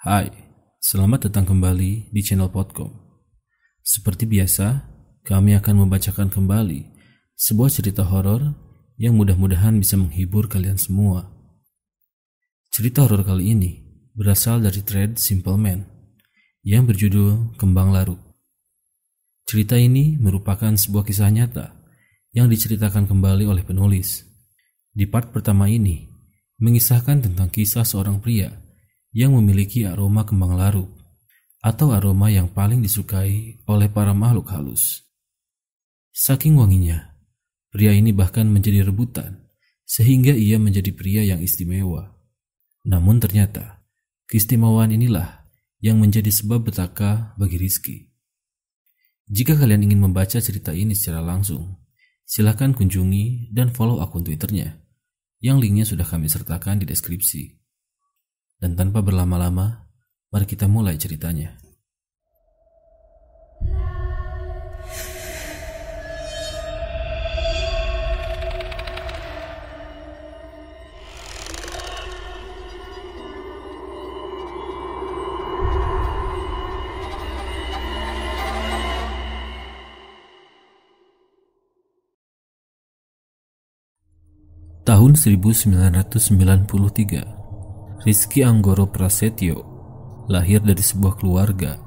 Hai, selamat datang kembali di channel Podcom. Seperti biasa, kami akan membacakan kembali sebuah cerita horor yang mudah-mudahan bisa menghibur kalian semua. Cerita horor kali ini berasal dari thread Simple Man yang berjudul Kembang Laruk. Cerita ini merupakan sebuah kisah nyata yang diceritakan kembali oleh penulis. Di part pertama ini, mengisahkan tentang kisah seorang pria yang memiliki aroma kembang laruk atau aroma yang paling disukai oleh para makhluk halus. Saking wanginya, pria ini bahkan menjadi rebutan sehingga ia menjadi pria yang istimewa. Namun ternyata, keistimewaan inilah yang menjadi sebab petaka bagi Rizky. Jika kalian ingin membaca cerita ini secara langsung, silakan kunjungi dan follow akun Twitternya, yang linknya sudah kami sertakan di deskripsi. Dan tanpa berlama-lama, mari kita mulai ceritanya. Tahun 1993, Rizky Anggoro Prasetyo lahir dari sebuah keluarga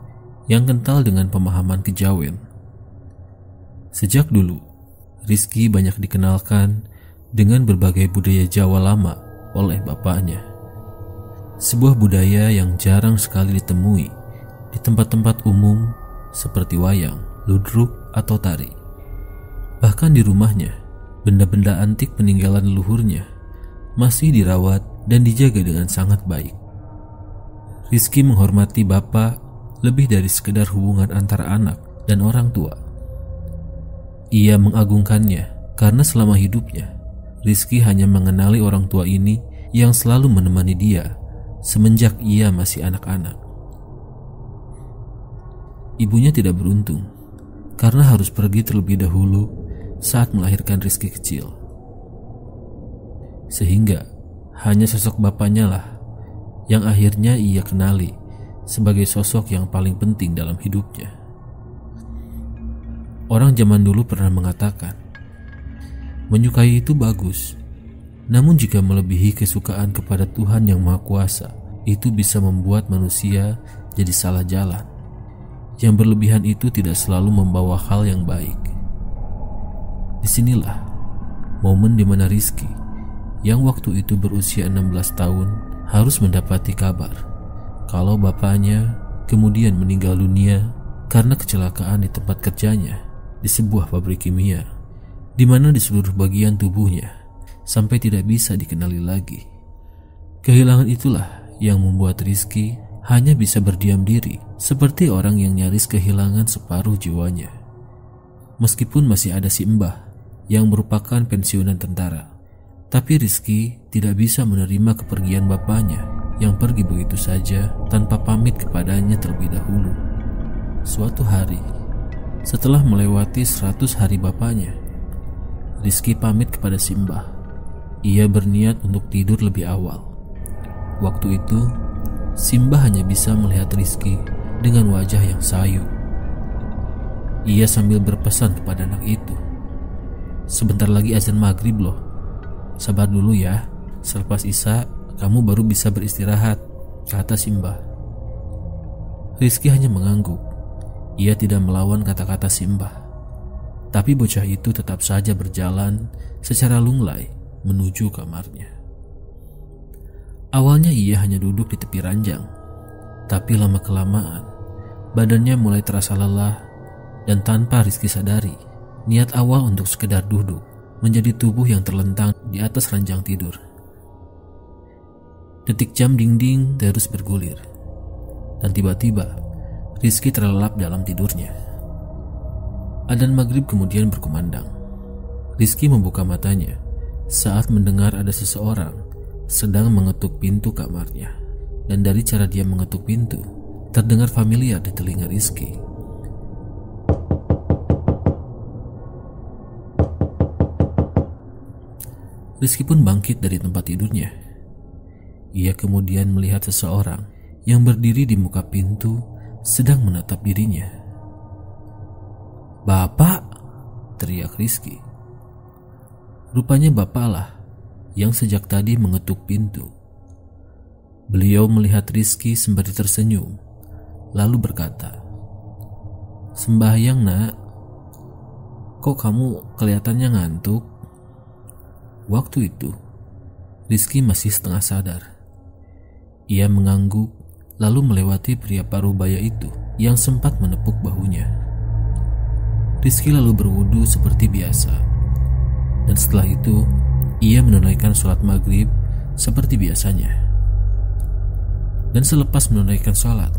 yang kental dengan pemahaman kejawen. Sejak dulu, Rizky banyak dikenalkan dengan berbagai budaya Jawa lama oleh bapaknya. Sebuah budaya yang jarang sekali ditemui di tempat-tempat umum seperti wayang, ludruk, atau tari. Bahkan di rumahnya, benda-benda antik peninggalan leluhurnya masih dirawat dan dijaga dengan sangat baik. Rizky menghormati bapak lebih dari sekedar hubungan antara anak dan orang tua. Ia mengagungkannya karena selama hidupnya, Rizky hanya mengenali orang tua ini yang selalu menemani dia semenjak ia masih anak-anak. Ibunya tidak beruntung karena harus pergi terlebih dahulu saat melahirkan Rizky kecil. Sehingga hanya sosok bapaknya lah yang akhirnya ia kenali sebagai sosok yang paling penting dalam hidupnya. Orang zaman dulu pernah mengatakan, menyukai itu bagus, namun jika melebihi kesukaan kepada Tuhan yang Maha Kuasa, itu bisa membuat manusia jadi salah jalan. Yang berlebihan itu tidak selalu membawa hal yang baik. Disinilah momen di mana Rizky yang waktu itu berusia 16 tahun harus mendapati kabar kalau bapaknya kemudian meninggal dunia karena kecelakaan di tempat kerjanya di sebuah pabrik kimia, di mana di seluruh bagian tubuhnya sampai tidak bisa dikenali lagi. Kehilangan itulah yang membuat Rizky hanya bisa berdiam diri seperti orang yang nyaris kehilangan separuh jiwanya. Meskipun masih ada si Mbah yang merupakan pensiunan tentara, tapi Rizky tidak bisa menerima kepergian bapaknya yang pergi begitu saja tanpa pamit kepadanya terlebih dahulu. Suatu hari, setelah melewati 100 hari bapaknya, Rizky pamit kepada si Mbah. Ia berniat untuk tidur lebih awal. Waktu itu, si Mbah hanya bisa melihat Rizky dengan wajah yang sayu. Ia sambil berpesan kepada anak itu, "Sebentar lagi azan maghrib loh. Sabar dulu ya, selepas Isya kamu baru bisa beristirahat," kata si Mbah. Rizky hanya mengangguk. Ia tidak melawan kata-kata si Mbah. Tapi bocah itu tetap saja berjalan secara lunglai menuju kamarnya. Awalnya ia hanya duduk di tepi ranjang, tapi lama-kelamaan badannya mulai terasa lelah, dan tanpa Rizky sadari, niat awal untuk sekedar duduk menjadi tubuh yang terlentang di atas ranjang tidur. Detik jam dinding terus bergulir, dan tiba-tiba Rizky terlelap dalam tidurnya. Adzan maghrib kemudian berkumandang. Rizky membuka matanya saat mendengar ada seseorang sedang mengetuk pintu kamarnya, dan dari cara dia mengetuk pintu terdengar familiar di telinga Rizky. Rizky pun bangkit dari tempat tidurnya. Ia kemudian melihat seseorang yang berdiri di muka pintu sedang menatap dirinya. "Bapak!" teriak Rizky. Rupanya bapaklah yang sejak tadi mengetuk pintu. Beliau melihat Rizky sembari tersenyum, lalu berkata, "Sembahyang, Nak. Kok kamu kelihatannya ngantuk?" Waktu itu, Rizky masih setengah sadar. Ia mengangguk, lalu melewati pria parubaya itu yang sempat menepuk bahunya. Rizky lalu berwudu seperti biasa, dan setelah itu ia menunaikan sholat maghrib seperti biasanya. Dan selepas menunaikan sholat,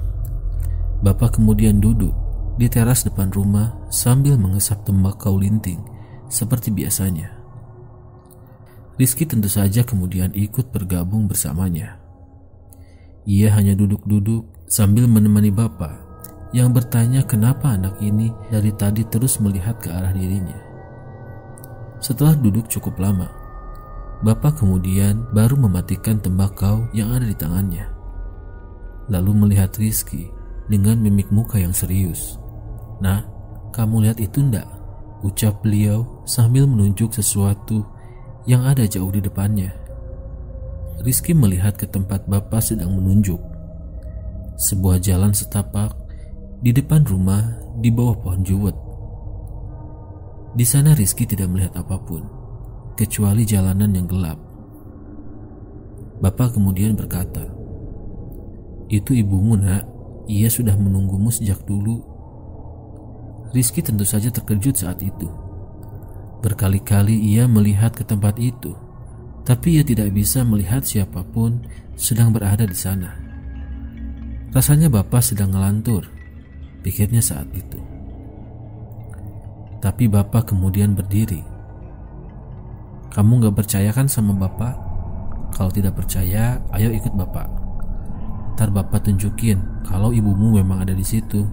Bapak kemudian duduk di teras depan rumah sambil mengesap tembakau linting seperti biasanya. Rizky tentu saja kemudian ikut bergabung bersamanya. Ia hanya duduk-duduk sambil menemani Bapak yang bertanya kenapa anak ini dari tadi terus melihat ke arah dirinya. Setelah duduk cukup lama, Bapak kemudian baru mematikan tembakau yang ada di tangannya, lalu melihat Rizky dengan mimik muka yang serius. "Nah, kamu lihat itu ndak?" ucap beliau sambil menunjuk sesuatu yang ada jauh di depannya. Rizky melihat ke tempat Bapak sedang menunjuk. Sebuah jalan setapak di depan rumah di bawah pohon juwet. Di sana Rizky tidak melihat apapun kecuali jalanan yang gelap. Bapak kemudian berkata, "Itu ibumu, Nak. Ia sudah menunggumu sejak dulu." Rizky tentu saja terkejut saat itu. Berkali-kali ia melihat ke tempat itu, tapi ia tidak bisa melihat siapapun sedang berada di sana. Rasanya Bapak sedang ngelantur, pikirnya saat itu. Tapi Bapak kemudian berdiri. "Kamu gak percaya kan sama Bapak? Kalau tidak percaya, ayo ikut Bapak. Ntar Bapak tunjukin kalau ibumu memang ada di situ."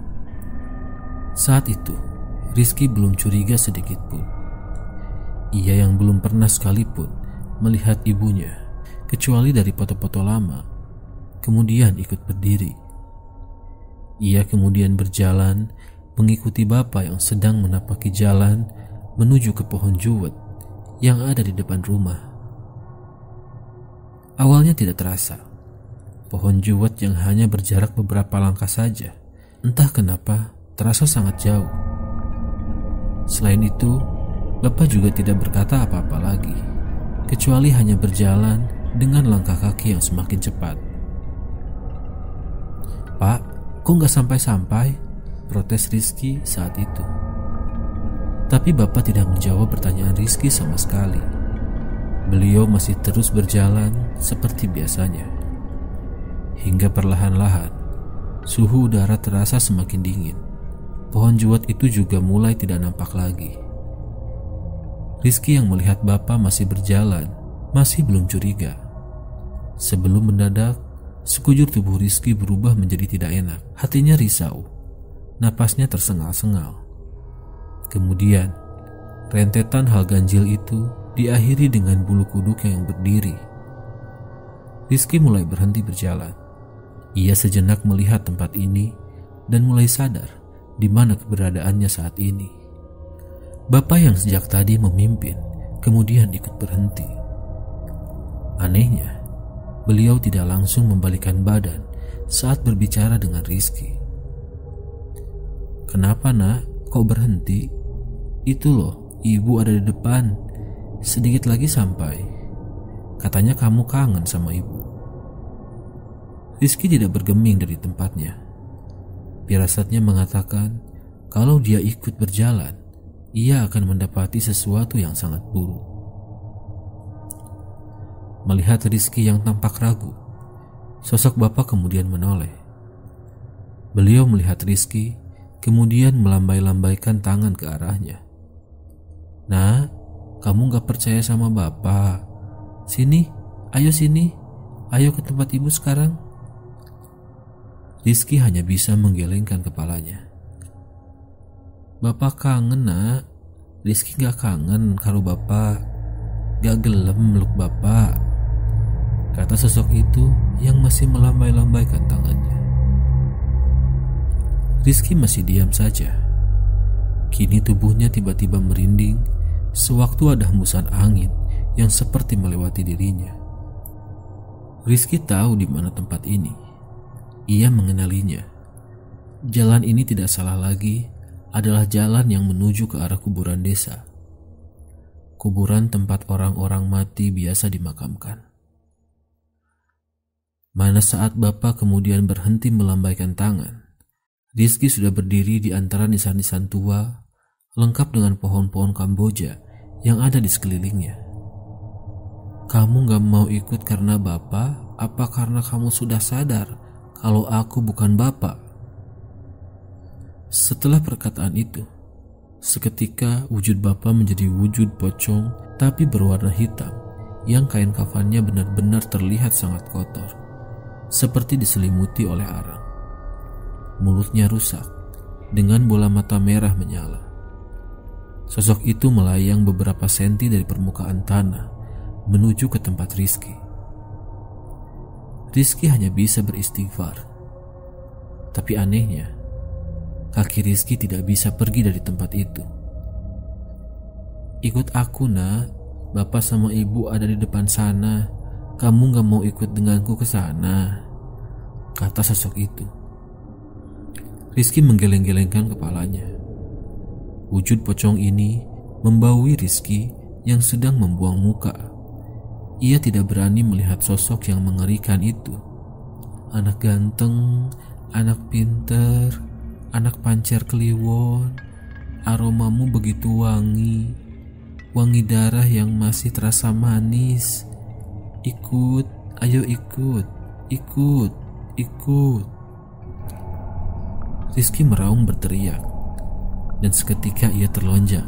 Saat itu, Rizky belum curiga sedikit pun. Ia yang belum pernah sekalipun melihat ibunya, kecuali dari foto-foto lama, kemudian ikut berdiri. Ia kemudian berjalan mengikuti Bapak yang sedang menapaki jalan menuju ke pohon juwet yang ada di depan rumah. Awalnya tidak terasa, pohon juwet yang hanya berjarak beberapa langkah saja, entah kenapa terasa sangat jauh. Selain itu, Bapak juga tidak berkata apa-apa lagi, kecuali hanya berjalan dengan langkah kaki yang semakin cepat. "Pak, kok gak sampai-sampai?" protes Rizky saat itu. Tapi Bapak tidak menjawab pertanyaan Rizky sama sekali. Beliau masih terus berjalan seperti biasanya. Hingga perlahan-lahan, suhu udara terasa semakin dingin. Pohon juwet itu juga mulai tidak nampak lagi. Rizky yang melihat Bapak masih berjalan, masih belum curiga. Sebelum mendadak, sekujur tubuh Rizky berubah menjadi tidak enak. Hatinya risau, napasnya tersengal-sengal. Kemudian, rentetan hal ganjil itu diakhiri dengan bulu kuduk yang berdiri. Rizky mulai berhenti berjalan. Ia sejenak melihat tempat ini dan mulai sadar di mana keberadaannya saat ini. Bapak yang sejak tadi memimpin kemudian ikut berhenti. Anehnya, beliau tidak langsung membalikkan badan saat berbicara dengan Rizky. "Kenapa, Nak? Kok berhenti? Itu loh, ibu ada di depan. Sedikit lagi sampai. Katanya kamu kangen sama ibu." Rizky tidak bergeming dari tempatnya. Firasatnya mengatakan kalau dia ikut berjalan, ia akan mendapati sesuatu yang sangat buruk. Melihat Rizky yang tampak ragu, sosok Bapak kemudian menoleh. Beliau melihat Rizky, kemudian melambai-lambaikan tangan ke arahnya. "Nah, kamu gak percaya sama Bapak? Sini, ayo ke tempat ibu sekarang." Rizky hanya bisa menggelengkan kepalanya. "Bapak kangen, Nak." Rizky gak kangen kalau Bapak, gak gelem meluk Bapak. kata sosok itu yang masih melambai-lambaikan tangannya. Rizky masih diam saja. Kini tubuhnya tiba-tiba merinding sewaktu ada hembusan angin yang seperti melewati dirinya. Rizky tahu di mana tempat ini. Ia mengenalinya. Jalan ini tidak salah lagi, adalah jalan yang menuju ke arah kuburan desa. Kuburan tempat orang-orang mati biasa dimakamkan. Mana saat Bapak kemudian berhenti melambaikan tangan, Rizky sudah berdiri di antara nisan-nisan tua, lengkap dengan pohon-pohon Kamboja yang ada di sekelilingnya. Kamu gak mau ikut karena Bapak, apa karena kamu sudah sadar kalau aku bukan Bapak? Setelah perkataan itu, seketika wujud Bapak menjadi wujud pocong tapi berwarna hitam yang kain kafannya benar-benar terlihat sangat kotor, seperti diselimuti oleh arang. Mulutnya rusak, dengan bola mata merah menyala. Sosok itu melayang beberapa senti dari permukaan tanah menuju ke tempat Rizky. Rizky hanya bisa beristighfar. Tapi anehnya, kaki Rizky tidak bisa pergi dari tempat itu. Ikut aku nak, Bapak sama Ibu ada di depan sana. Kamu gak mau ikut denganku ke sana, kata sosok itu. Rizky menggeleng-gelengkan kepalanya. Wujud pocong ini membaui Rizky yang sedang membuang muka. Ia tidak berani melihat sosok yang mengerikan itu. Anak ganteng, anak pinter, anak pancer kliwon, aromamu begitu wangi, wangi darah yang masih terasa manis. Ikut, ayo ikut, ikut, ikut. Rizky meraung berteriak, dan seketika ia terlonjak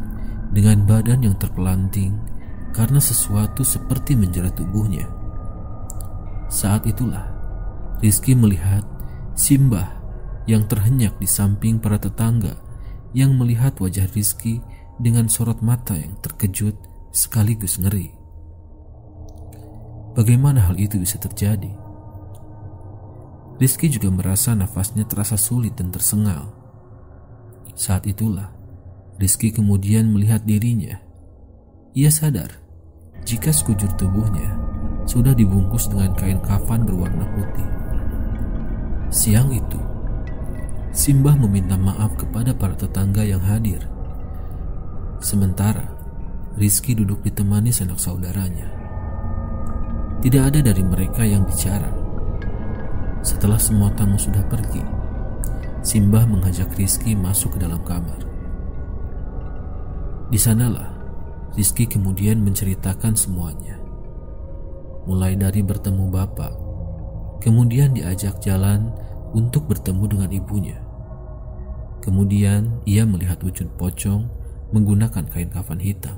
dengan badan yang terpelanting karena sesuatu seperti menjerat tubuhnya. Saat itulah Rizky melihat Simbah yang terhenyak di samping para tetangga yang melihat wajah Rizky dengan sorot mata yang terkejut sekaligus ngeri. Bagaimana hal itu bisa terjadi? Rizky juga merasa nafasnya terasa sulit dan tersengal. Saat itulah Rizky kemudian melihat dirinya. Ia sadar jika sekujur tubuhnya sudah dibungkus dengan kain kafan berwarna putih. Siang itu, Simbah meminta maaf kepada para tetangga yang hadir. Sementara Rizky duduk ditemani sanak saudaranya. Tidak ada dari mereka yang bicara. Setelah semua tamu sudah pergi, Simbah mengajak Rizky masuk ke dalam kamar. Di sanalah Rizky kemudian menceritakan semuanya. Mulai dari bertemu bapak, kemudian diajak jalan untuk bertemu dengan ibunya. Kemudian ia melihat wujud pocong menggunakan kain kafan hitam.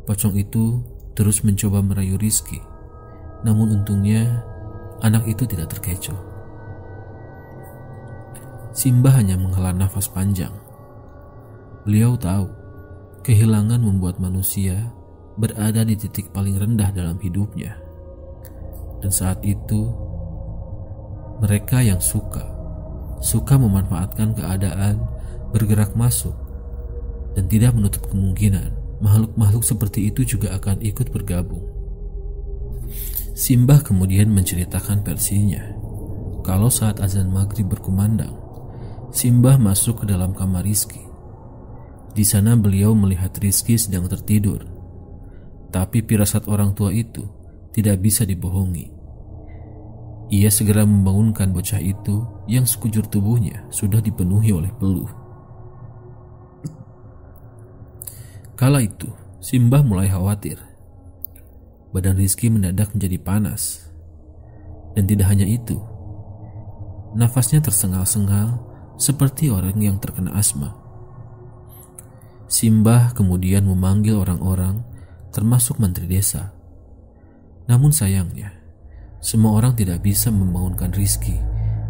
Pocong itu terus mencoba merayu Rizky, namun untungnya anak itu tidak terkecoh. Simbah hanya menghela nafas panjang. Beliau tahu kehilangan membuat manusia berada di titik paling rendah dalam hidupnya. Dan saat itu mereka yang suka memanfaatkan keadaan, bergerak masuk, dan tidak menutup kemungkinan makhluk-makhluk seperti itu juga akan ikut bergabung. Simbah kemudian menceritakan versinya. Kalau saat azan maghrib berkumandang, Simbah masuk ke dalam kamar Rizky. Di sana beliau melihat Rizky sedang tertidur. Tapi firasat orang tua itu tidak bisa dibohongi. Ia segera membangunkan bocah itu yang sekujur tubuhnya sudah dipenuhi oleh peluh. Kala itu, Simbah mulai khawatir. Badan Rizky mendadak menjadi panas. Dan tidak hanya itu, nafasnya tersengal-sengal seperti orang yang terkena asma. Simbah kemudian memanggil orang-orang, termasuk menteri desa. Namun sayangnya, semua orang tidak bisa membangunkan Rizky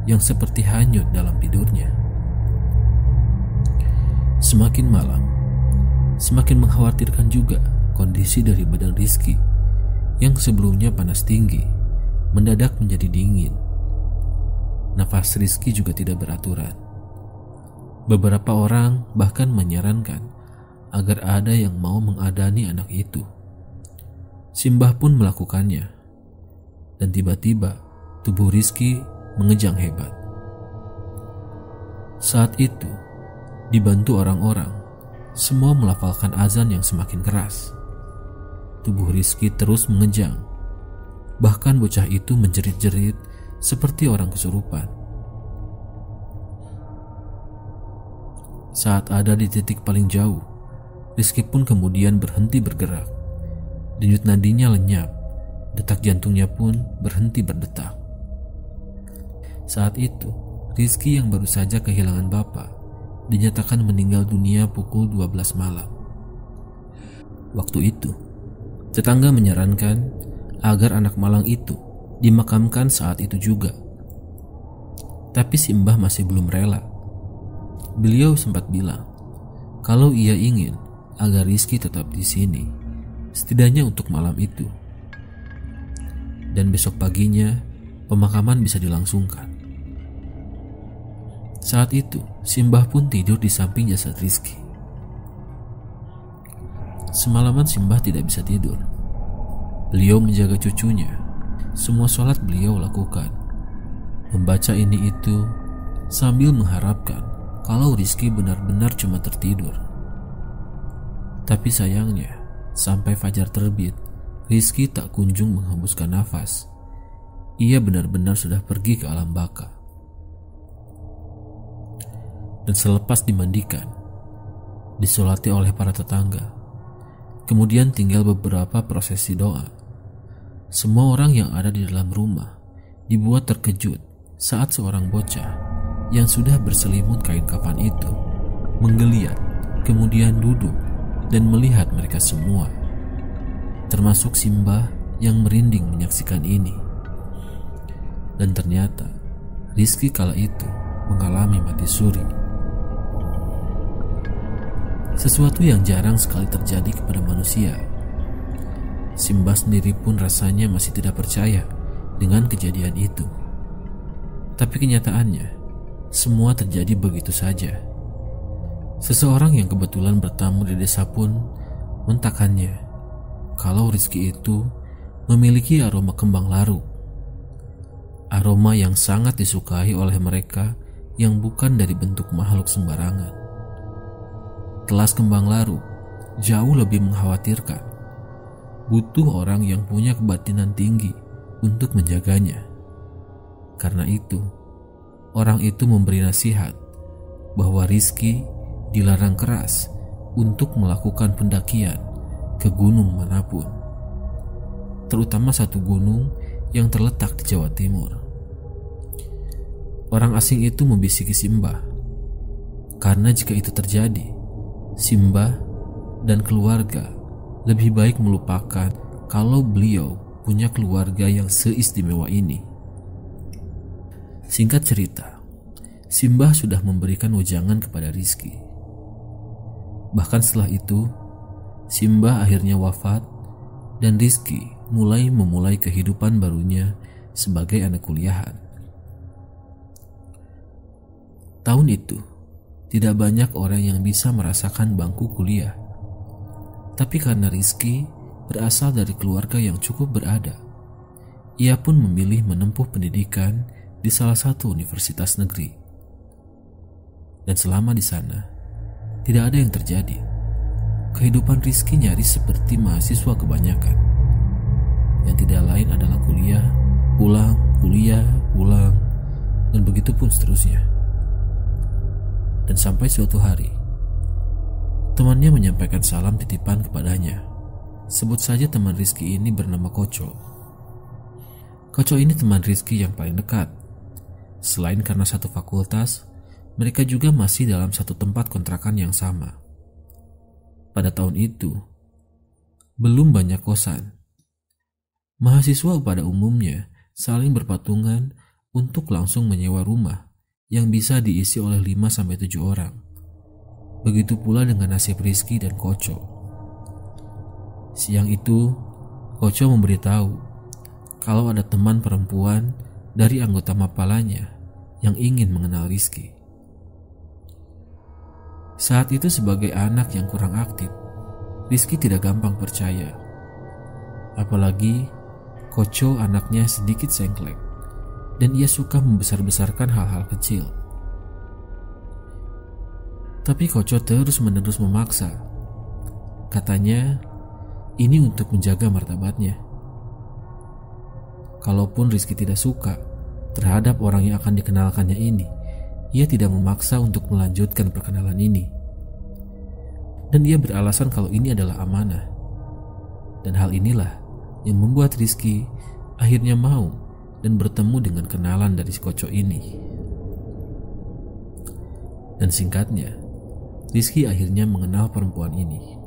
yang seperti hanyut dalam tidurnya. Semakin malam, semakin mengkhawatirkan juga kondisi dari badan Rizky yang sebelumnya panas tinggi mendadak menjadi dingin. Nafas Rizky juga tidak beraturan. Beberapa orang bahkan menyarankan agar ada yang mau mengadani anak itu. Simbah pun melakukannya, dan tiba-tiba tubuh Rizky mengejang hebat. Saat itu, dibantu orang-orang, semua melafalkan azan yang semakin keras. Tubuh Rizky terus mengejang. Bahkan bocah itu menjerit-jerit seperti orang kesurupan. Saat ada di titik paling jauh, Rizky pun kemudian berhenti bergerak. Denyut nadinya lenyap, detak jantungnya pun berhenti berdetak. Saat itu, Rizky yang baru saja kehilangan bapak dinyatakan meninggal dunia pukul 12 malam. Waktu itu, tetangga menyarankan agar anak malang itu dimakamkan saat itu juga. Tapi Simbah masih belum rela. Beliau sempat bilang kalau ia ingin agar Rizky tetap di sini, setidaknya untuk malam itu. Dan besok paginya pemakaman bisa dilangsungkan. Saat itu, Simbah pun tidur di samping jasad Rizky. Semalaman Simbah tidak bisa tidur. Beliau menjaga cucunya. Semua sholat beliau lakukan. Membaca ini itu sambil mengharapkan kalau Rizky benar-benar cuma tertidur. Tapi sayangnya, sampai fajar terbit, Rizky tak kunjung menghembuskan nafas. Ia benar-benar sudah pergi ke alam baka. Dan selepas dimandikan, disolati oleh para tetangga, kemudian tinggal beberapa prosesi doa. Semua orang yang ada di dalam rumah dibuat terkejut saat seorang bocah yang sudah berselimut kain kafan itu menggeliat, kemudian duduk dan melihat mereka semua, termasuk Simbah yang merinding menyaksikan ini. Dan ternyata Rizky kala itu mengalami mati suri. Sesuatu yang jarang sekali terjadi kepada manusia. Simbah sendiri pun rasanya masih tidak percaya dengan kejadian itu. Tapi kenyataannya, semua terjadi begitu saja. Seseorang yang kebetulan bertamu di desa pun mentakannya kalau Rizky itu memiliki aroma kembang laruk. Aroma yang sangat disukai oleh mereka yang bukan dari bentuk makhluk sembarangan. Telas kembang laruk jauh lebih mengkhawatirkan. Butuh orang yang punya kebatinan tinggi untuk menjaganya. Karena itu, orang itu memberi nasihat bahwa Rizky dilarang keras untuk melakukan pendakian ke gunung manapun, terutama satu gunung yang terletak di Jawa Timur. Orang asing itu membisiki Simbah, karena jika itu terjadi, Simbah dan keluarga lebih baik melupakan kalau beliau punya keluarga yang seistimewa ini. Singkat cerita, Simbah sudah memberikan wejangan kepada Rizky. Bahkan setelah itu, Simbah akhirnya wafat dan Rizky memulai kehidupan barunya sebagai anak kuliahan. Tahun itu, tidak banyak orang yang bisa merasakan bangku kuliah. Tapi karena Rizky berasal dari keluarga yang cukup berada, ia pun memilih menempuh pendidikan di salah satu universitas negeri. Dan selama di sana, tidak ada yang terjadi. Kehidupan Rizky nyaris seperti mahasiswa kebanyakan. Yang tidak lain adalah kuliah, pulang, dan begitu pun seterusnya. Dan sampai suatu hari, temannya menyampaikan salam titipan kepadanya. Sebut saja teman Rizky ini bernama Koco. Koco ini teman Rizky yang paling dekat. Selain karena satu fakultas, mereka juga masih dalam satu tempat kontrakan yang sama. Pada tahun itu, belum banyak kosan. Mahasiswa pada umumnya saling berpatungan untuk langsung menyewa rumah yang bisa diisi oleh 5-7 orang. Begitu pula dengan nasib Rizky dan Koco. Siang itu, Koco memberitahu kalau ada teman perempuan dari anggota mapalanya yang ingin mengenal Rizky. Saat itu sebagai anak yang kurang aktif, Rizky tidak gampang percaya. Apalagi Koco anaknya sedikit sengklek dan ia suka membesar-besarkan hal-hal kecil. Tapi Koco terus-menerus memaksa. Katanya ini untuk menjaga martabatnya. Kalaupun Rizky tidak suka terhadap orang yang akan dikenalkannya ini, ia tidak memaksa untuk melanjutkan perkenalan ini. Dan ia beralasan kalau ini adalah amanah. Dan hal inilah yang membuat Rizky akhirnya mau dan bertemu dengan kenalan dari si Koco ini. Dan singkatnya, Rizky akhirnya mengenal perempuan ini.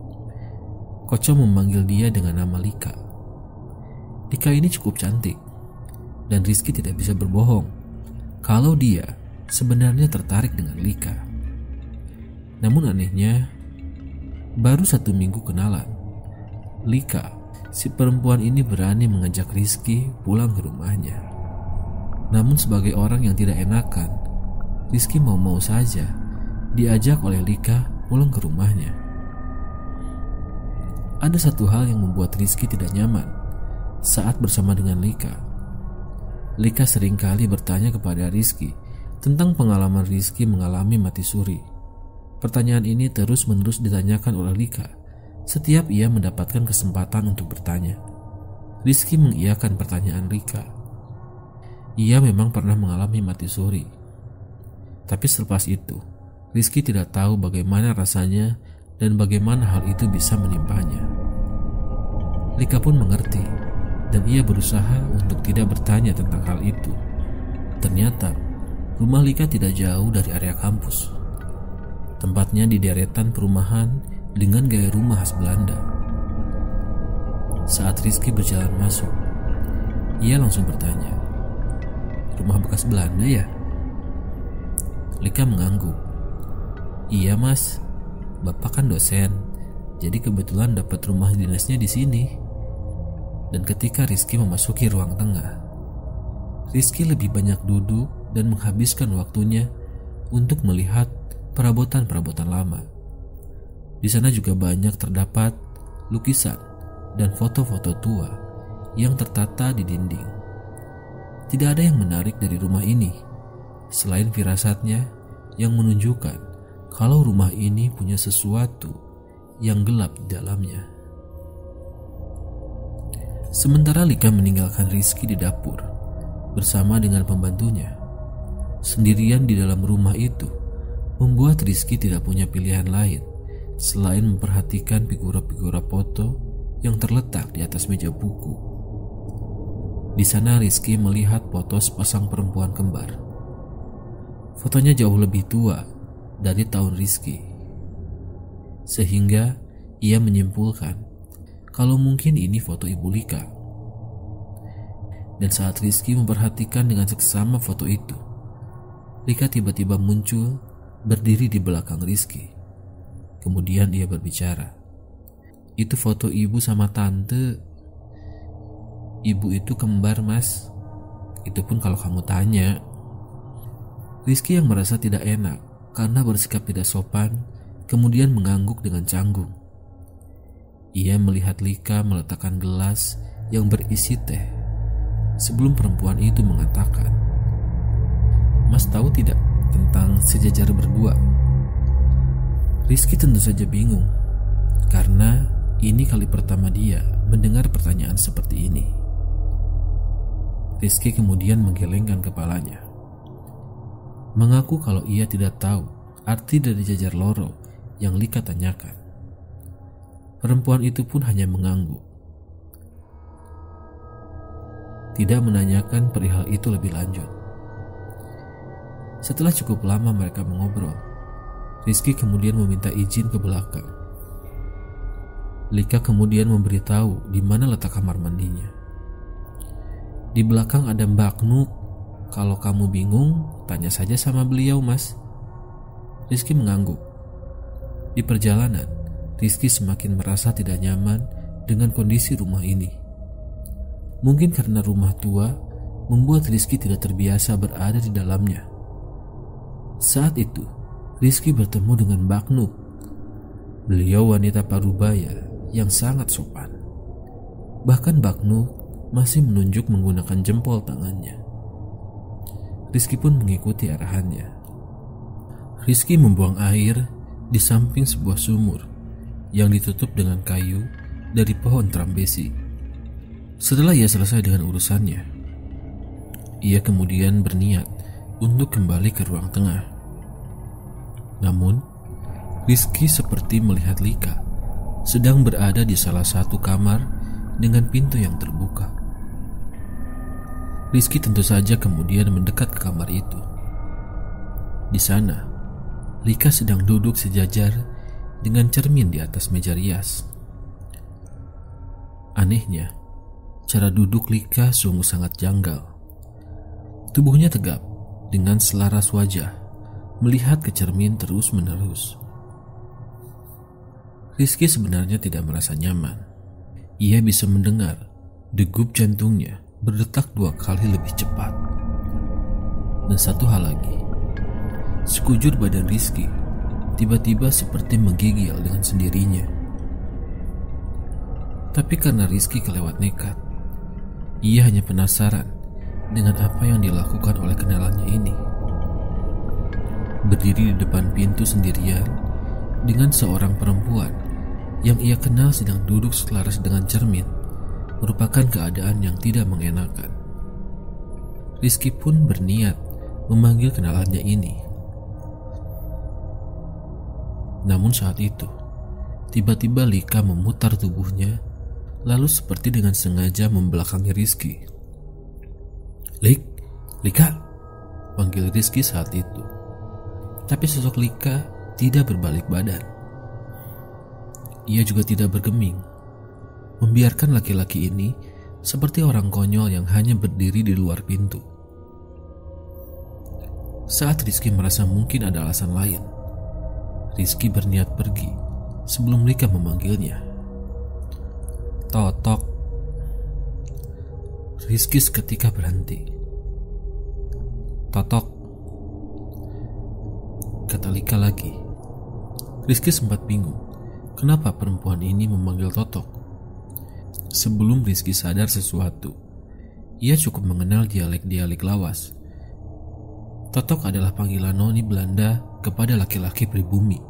Koco memanggil dia dengan nama Lika. Lika ini cukup cantik, dan Rizky tidak bisa berbohong kalau dia sebenarnya tertarik dengan Lika. Namun anehnya, baru 1 minggu kenalan, Lika, si perempuan ini berani mengajak Rizky pulang ke rumahnya. Namun sebagai orang yang tidak enakan, Rizky mau-mau saja diajak oleh Lika pulang ke rumahnya. Ada satu hal yang membuat Rizky tidak nyaman saat bersama dengan Lika. Lika seringkali bertanya kepada Rizky tentang pengalaman Rizky mengalami mati suri. Pertanyaan ini terus-menerus ditanyakan oleh Lika setiap ia mendapatkan kesempatan untuk bertanya. Rizky mengiyakan pertanyaan Lika. Ia memang pernah mengalami mati suri. Tapi selepas itu, Rizky tidak tahu bagaimana rasanya dan bagaimana hal itu bisa menimpanya. Lika pun mengerti dan ia berusaha untuk tidak bertanya tentang hal itu. Ternyata rumah Lika tidak jauh dari area kampus. Tempatnya di deretan perumahan dengan gaya rumah khas Belanda. Saat Rizky berjalan masuk, ia langsung bertanya, "Rumah bekas Belanda ya?" Lika mengangguk. "Iya mas, bapak kan dosen, jadi kebetulan dapat rumah dinasnya di sini." Dan ketika Rizky memasuki ruang tengah, Rizky lebih banyak duduk dan menghabiskan waktunya untuk melihat perabotan-perabotan lama. Di sana juga banyak terdapat lukisan dan foto-foto tua yang tertata di dinding. Tidak ada yang menarik dari rumah ini selain firasatnya yang menunjukkan kalau rumah ini punya sesuatu yang gelap di dalamnya. Sementara Lika meninggalkan Rizky di dapur bersama dengan pembantunya, sendirian di dalam rumah itu membuat Rizky tidak punya pilihan lain selain memperhatikan figura-figura foto yang terletak di atas meja buku. Di sana Rizky melihat foto sepasang perempuan kembar. Fotonya jauh lebih tua dari tahun Rizky, sehingga ia menyimpulkan kalau mungkin ini foto ibu Lika. Dan saat Rizky memperhatikan dengan seksama foto itu, Lika tiba-tiba muncul berdiri di belakang Rizky. Kemudian ia berbicara, "Itu foto ibu sama tante. Ibu itu kembar mas. Itu pun kalau kamu tanya." Rizky yang merasa tidak enak karena bersikap tidak sopan, kemudian mengangguk dengan canggung. Ia melihat Lika meletakkan gelas yang berisi teh sebelum perempuan itu mengatakan, "Mas tahu tidak tentang sejajar berdua?" Rizky tentu saja bingung karena ini kali pertama dia mendengar pertanyaan seperti ini. Rizky kemudian menggelengkan kepalanya, mengaku kalau ia tidak tahu arti dari jajar loro yang Lika tanyakan. Perempuan itu pun hanya mengangguk, tidak menanyakan perihal itu lebih lanjut. Setelah cukup lama mereka mengobrol, Rizky kemudian meminta izin ke belakang. Lika kemudian memberitahu di mana letak kamar mandinya. "Di belakang ada Mbak Nuk. Kalau kamu bingung, tanya saja sama beliau, Mas." Rizky mengangguk. Di perjalanan, Rizky semakin merasa tidak nyaman dengan kondisi rumah ini. Mungkin karena rumah tua membuat Rizky tidak terbiasa berada di dalamnya. Saat itu, Rizky bertemu dengan Mbak Nuk. Beliau wanita parubaya yang sangat sopan. Bahkan Mbak Nuk masih menunjuk menggunakan jempol tangannya. Rizky pun mengikuti arahannya. Rizky membuang air di samping sebuah sumur yang ditutup dengan kayu dari pohon trambesi. Setelah ia selesai dengan urusannya, ia kemudian berniat untuk kembali ke ruang tengah. Namun, Rizky seperti melihat Lika sedang berada di salah satu kamar dengan pintu yang terbuka. Rizky tentu saja kemudian mendekat ke kamar itu. Di sana, Lika sedang duduk sejajar dengan cermin di atas meja rias. Anehnya, cara duduk Lika sungguh sangat janggal. Tubuhnya tegap dengan selaras wajah, melihat ke cermin terus-menerus. Rizky sebenarnya tidak merasa nyaman. Ia bisa mendengar degup jantungnya berdetak 2 kali lebih cepat. Dan satu hal lagi, sekujur badan Rizky tiba-tiba seperti menggigil dengan sendirinya. Tapi karena Rizky kelewat nekat, ia hanya penasaran dengan apa yang dilakukan oleh kenalannya ini. Berdiri di depan pintu sendirian dengan seorang perempuan yang ia kenal sedang duduk selaras dengan cermin merupakan keadaan yang tidak mengenakan. Rizky pun berniat memanggil kenalannya ini. Namun saat itu, tiba-tiba Lika memutar tubuhnya lalu seperti dengan sengaja membelakangi Rizky. Lika, panggil Rizky saat itu. Tapi sosok Lika tidak berbalik badan. Ia juga tidak bergeming, membiarkan laki-laki ini seperti orang konyol yang hanya berdiri di luar pintu. Saat Rizky merasa mungkin ada alasan lain, Rizky berniat pergi sebelum Lika memanggilnya. Totok. Rizky seketika berhenti. Totok, kata Lika lagi. Rizky sempat bingung kenapa perempuan ini memanggil Totok. Sebelum Rizky sadar sesuatu, ia cukup mengenal dialek-dialek lawas. Totok adalah panggilan noni Belanda kepada laki-laki pribumi.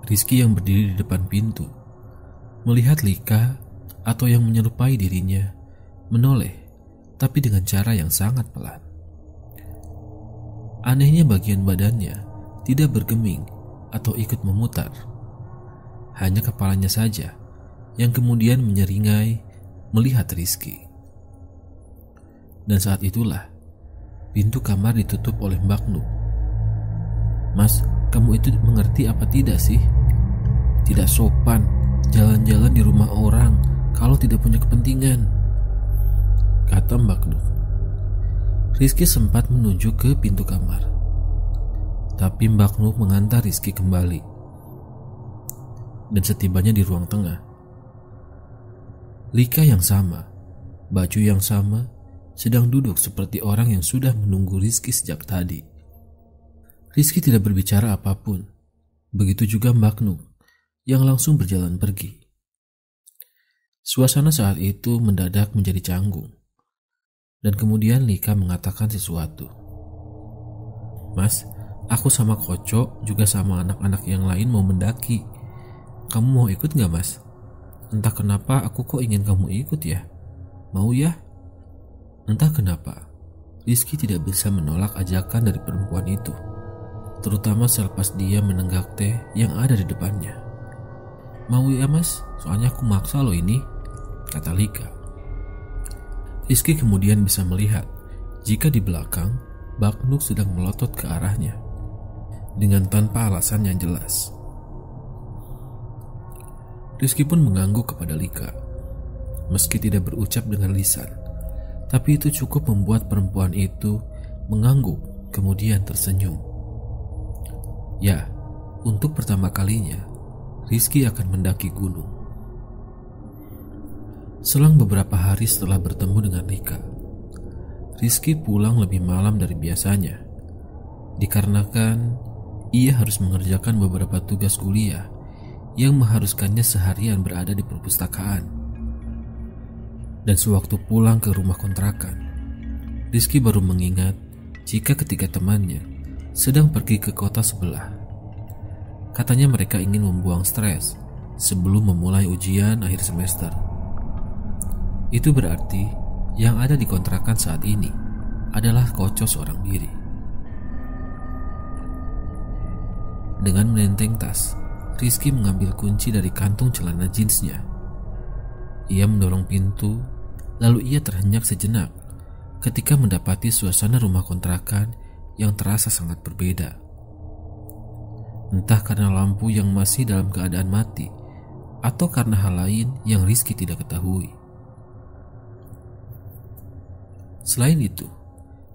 Rizky yang berdiri di depan pintu melihat Lika atau yang menyerupai dirinya menoleh, tapi dengan cara yang sangat pelan. Anehnya bagian badannya tidak bergeming atau ikut memutar. Hanya kepalanya saja yang kemudian menyeringai melihat Rizky. Dan saat itulah pintu kamar ditutup oleh Mbak Nuk. Mas, kamu itu mengerti apa tidak sih? Tidak sopan jalan-jalan di rumah orang kalau tidak punya kepentingan, kata Mbak Nuk. Rizky sempat menuju ke pintu kamar, tapi Mbak Nuk mengantar Rizky kembali. Dan setibanya di ruang tengah, Lika yang sama, baju yang sama, sedang duduk seperti orang yang sudah menunggu Rizky sejak tadi. Rizky tidak berbicara apapun, begitu juga Mbak Nuk yang langsung berjalan pergi. Suasana saat itu mendadak menjadi canggung. Dan kemudian Lika mengatakan sesuatu. Mas, aku sama Koco juga sama anak-anak yang lain mau mendaki. Kamu mau ikut gak, Mas? Entah kenapa aku kok ingin kamu ikut ya. Mau ya? Entah kenapa Rizky tidak bisa menolak ajakan dari perempuan itu, terutama selepas dia menenggak teh yang ada di depannya. Mau ya, Mas? Soalnya aku maksa loh ini, kata Lika. Rizky kemudian bisa melihat jika di belakang Mbak Nuk sedang melotot ke arahnya dengan tanpa alasan yang jelas. Rizky pun mengangguk kepada Lika. Meski tidak berucap dengan lisan, tapi itu cukup membuat perempuan itu mengangguk kemudian tersenyum. Ya, untuk pertama kalinya Rizky akan mendaki gunung. Selang beberapa hari setelah bertemu dengan Rika, Rizky pulang lebih malam dari biasanya, dikarenakan ia harus mengerjakan beberapa tugas kuliah yang mengharuskannya seharian berada di perpustakaan. Dan sewaktu pulang ke rumah kontrakan, Rizky baru mengingat jika ketiga temannya sedang pergi ke kota sebelah. Katanya mereka ingin membuang stres sebelum memulai ujian akhir semester. Itu berarti yang ada di kontrakan saat ini adalah Koco seorang diri. Dengan menenteng tas, Rizky mengambil kunci dari kantung celana jeansnya. Ia mendorong pintu, lalu ia terhenyak sejenak ketika mendapati suasana rumah kontrakan yang terasa sangat berbeda. Entah karena lampu yang masih dalam keadaan mati, atau karena hal lain yang Rizky tidak ketahui. Selain itu,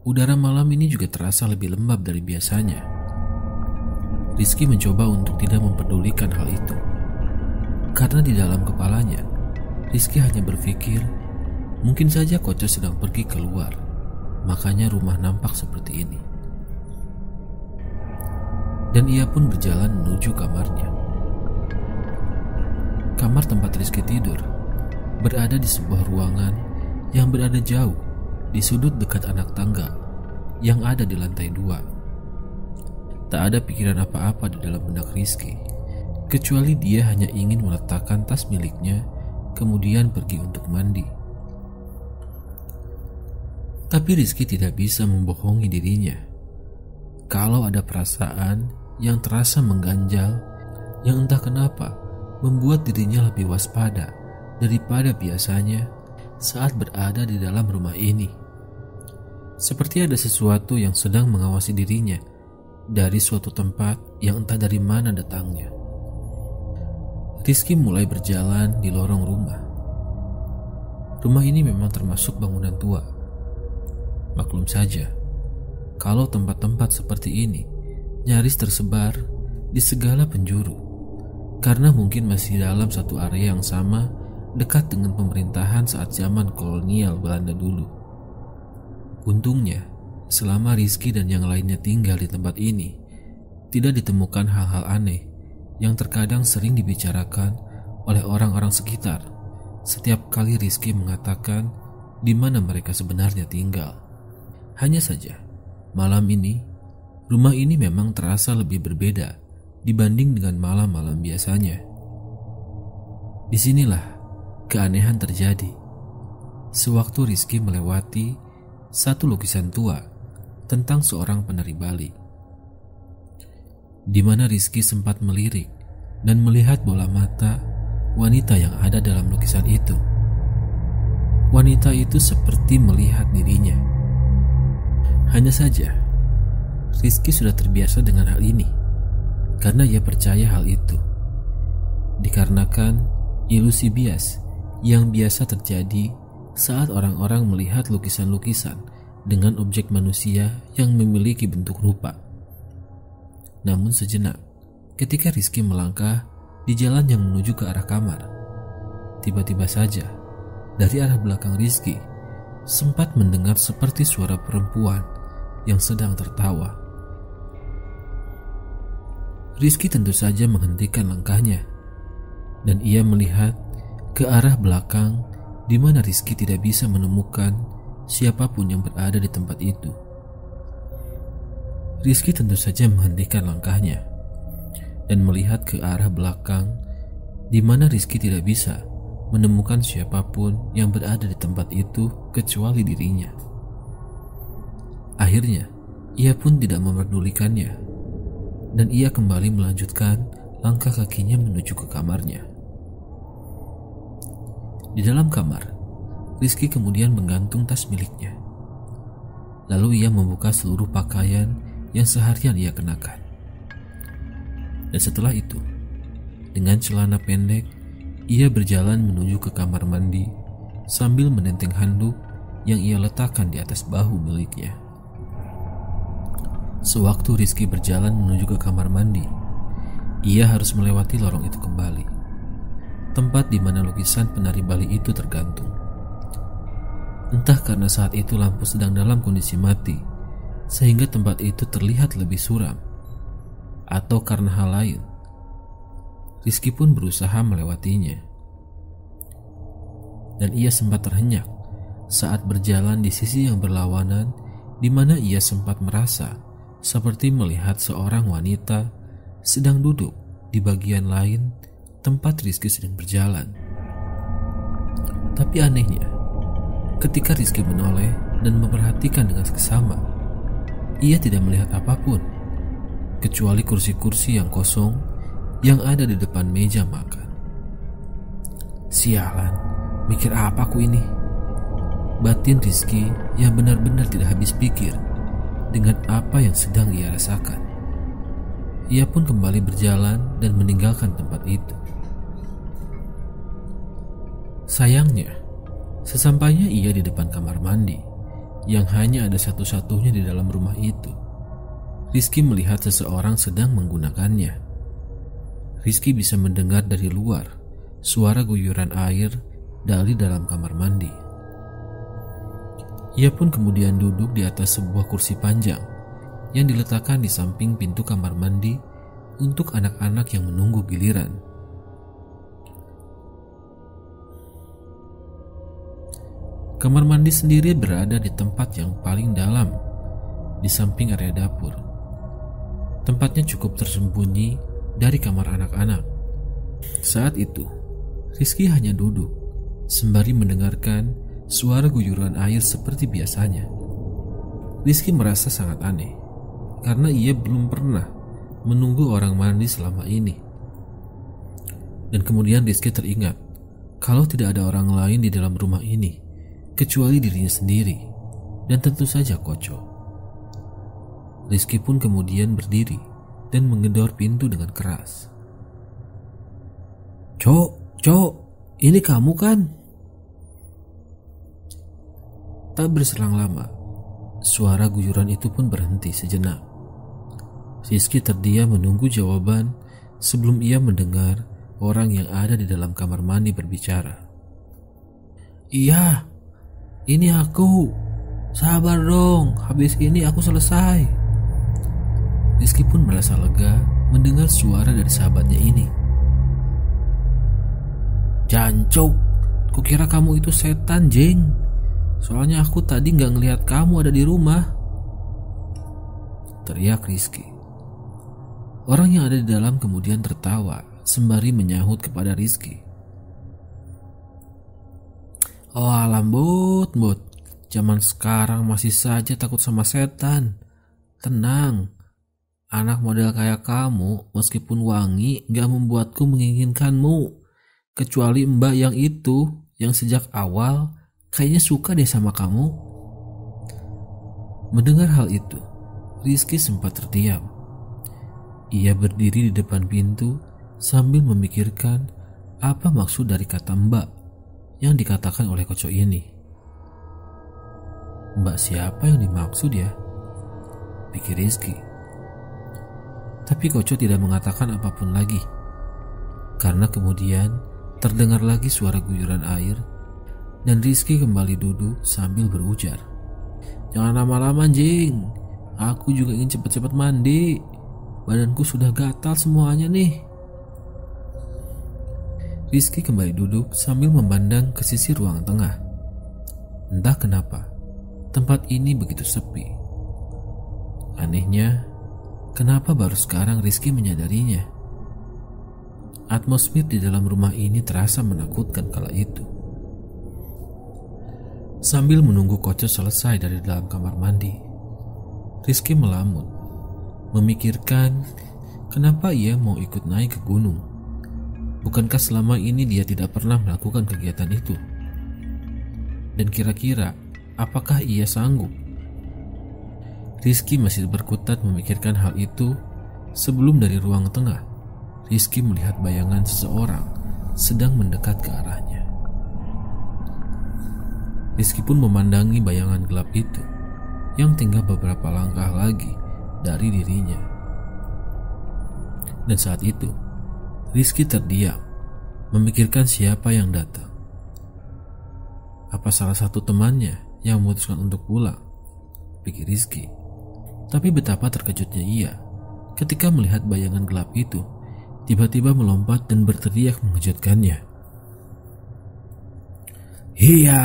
udara malam ini juga terasa lebih lembab dari biasanya. Rizky mencoba untuk tidak mempedulikan hal itu, karena di dalam kepalanya, Rizky hanya berpikir, mungkin saja Koco sedang pergi keluar, makanya rumah nampak seperti ini. Dan ia pun berjalan menuju kamarnya. Kamar tempat Rizky tidur berada di sebuah ruangan yang berada jauh di sudut dekat anak tangga yang ada di lantai 2. Tak ada pikiran apa-apa di dalam benak Rizky, kecuali dia hanya ingin meletakkan tas miliknya kemudian pergi untuk mandi. Tapi Rizky tidak bisa membohongi dirinya kalau ada perasaan yang terasa mengganjal yang entah kenapa membuat dirinya lebih waspada daripada biasanya saat berada di dalam rumah ini. Seperti ada sesuatu yang sedang mengawasi dirinya dari suatu tempat yang entah dari mana datangnya. Rizky mulai berjalan di lorong rumah. Rumah ini memang termasuk bangunan tua. Maklum saja, kalau tempat-tempat seperti ini nyaris tersebar di segala penjuru, karena mungkin masih dalam satu area yang sama dekat dengan pemerintahan saat zaman kolonial Belanda dulu. Untungnya, selama Rizky dan yang lainnya tinggal di tempat ini, tidak ditemukan hal-hal aneh yang terkadang sering dibicarakan oleh orang-orang sekitar setiap kali Rizky mengatakan di mana mereka sebenarnya tinggal. Hanya saja, malam ini, rumah ini memang terasa lebih berbeda dibanding dengan malam-malam biasanya. Disinilah keanehan terjadi. Sewaktu Rizky melewati satu lukisan tua tentang seorang penari Bali, di mana Rizky sempat melirik dan melihat bola mata wanita yang ada dalam lukisan itu. Wanita itu seperti melihat dirinya. Hanya saja, Rizky sudah terbiasa dengan hal ini karena ia percaya hal itu, dikarenakan ilusi bias yang biasa terjadi saat orang-orang melihat lukisan-lukisan dengan objek manusia yang memiliki bentuk rupa. Namun sejenak, ketika Rizky melangkah di jalan yang menuju ke arah kamar, tiba-tiba saja dari arah belakang Rizky sempat mendengar seperti suara perempuan yang sedang tertawa. Rizky tentu saja menghentikan langkahnya, dan ia melihat ke arah belakang di mana Rizky tidak bisa menemukan siapapun yang berada di tempat itu. Rizky tentu saja menghentikan langkahnya dan melihat ke arah belakang di mana Rizky tidak bisa menemukan siapapun yang berada di tempat itu kecuali dirinya. Akhirnya, ia pun tidak memperdulikannya dan ia kembali melanjutkan langkah kakinya menuju ke kamarnya. Di dalam kamar, Rizky kemudian menggantung tas miliknya. Lalu ia membuka seluruh pakaian yang seharian ia kenakan. Dan setelah itu, dengan celana pendek, ia berjalan menuju ke kamar mandi sambil menenteng handuk yang ia letakkan di atas bahu miliknya. Sewaktu Rizky berjalan menuju ke kamar mandi, ia harus melewati lorong itu kembali. tempat di mana lukisan penari Bali itu tergantung. Entah karena saat itu lampu sedang dalam kondisi mati, sehingga tempat itu terlihat lebih suram, atau karena hal lain, Rizky pun berusaha melewatinya. Dan ia sempat terhenyak saat berjalan di sisi yang berlawanan, di mana ia sempat merasa seperti melihat seorang wanita sedang duduk di bagian lain tempat Rizky sedang berjalan. Tapi anehnya, ketika Rizky menoleh dan memperhatikan dengan seksama, ia tidak melihat apapun kecuali kursi-kursi yang kosong yang ada di depan meja makan. Sialan, mikir apa aku ini? Batin Rizky yang benar-benar tidak habis pikir dengan apa yang sedang ia rasakan. Ia pun kembali berjalan dan meninggalkan tempat itu. Sayangnya, sesampainya ia di depan kamar mandi yang hanya ada satu-satunya di dalam rumah itu, Rizky melihat seseorang sedang menggunakannya. Rizky bisa mendengar dari luar suara guyuran air dari dalam kamar mandi. Ia pun kemudian duduk di atas sebuah kursi panjang yang diletakkan di samping pintu kamar mandi untuk anak-anak yang menunggu giliran. Kamar mandi sendiri berada di tempat yang paling dalam, di samping area dapur. Tempatnya cukup tersembunyi dari kamar anak-anak. Saat itu, Rizky hanya duduk sembari mendengarkan suara guyuran air seperti biasanya. Rizky merasa sangat aneh karena ia belum pernah menunggu orang mandi selama ini. Dan kemudian Rizky teringat kalau tidak ada orang lain di dalam rumah ini kecuali dirinya sendiri dan tentu saja Koco. Rizky pun kemudian berdiri dan menggedor pintu dengan keras. Cok, ini kamu kan? Tak berselang lama, suara guyuran itu pun berhenti sejenak. Rizky terdiam menunggu jawaban sebelum ia mendengar orang yang ada di dalam kamar mandi berbicara. Iya, ini aku. Sabar dong, habis ini aku selesai. Rizky pun merasa lega mendengar suara dari sahabatnya ini. Jancok, kukira kamu itu setan, Jeng. Soalnya aku tadi gak ngelihat kamu ada di rumah. Teriak Rizky. Orang yang ada di dalam kemudian tertawa sembari menyahut kepada Rizky. Oh alam bot, zaman sekarang masih saja takut sama setan. Tenang, anak model kayak kamu meskipun wangi gak membuatku menginginkanmu. Kecuali mbak yang itu yang sejak awal kayaknya suka deh sama kamu. Mendengar hal itu, Rizky sempat terdiam. Ia berdiri di depan pintu sambil memikirkan apa maksud dari kata mbak yang dikatakan oleh Koco ini. Mbak siapa yang dimaksud ya? Pikir Rizky. Tapi Koco tidak mengatakan apapun lagi. Karena kemudian terdengar lagi suara guyuran air dan Rizky kembali duduk sambil berujar. Jangan lama-lama, Jing. Aku juga ingin cepat-cepat mandi. Badanku sudah gatal semuanya nih. Rizky kembali duduk sambil memandang ke sisi ruang tengah. Entah kenapa, tempat ini begitu sepi. Anehnya, kenapa baru sekarang Rizky menyadarinya? Atmosfer di dalam rumah ini terasa menakutkan kala itu. Sambil menunggu Koco selesai dari dalam kamar mandi, Rizky melamun, memikirkan kenapa ia mau ikut naik ke gunung. Bukankah selama ini dia tidak pernah melakukan kegiatan itu? Dan kira-kira apakah ia sanggup? Rizky masih berkutat memikirkan hal itu sebelum dari ruang tengah Rizky melihat bayangan seseorang sedang mendekat ke arahnya. Rizky pun memandangi bayangan gelap itu yang tinggal beberapa langkah lagi dari dirinya. Dan saat itu, Rizky terdiam memikirkan siapa yang datang. Apa salah satu temannya yang memutuskan untuk pulang? Pikir Rizky. Tapi betapa terkejutnya ia ketika melihat bayangan gelap itu tiba-tiba melompat dan berteriak mengejutkannya. "Hiya!"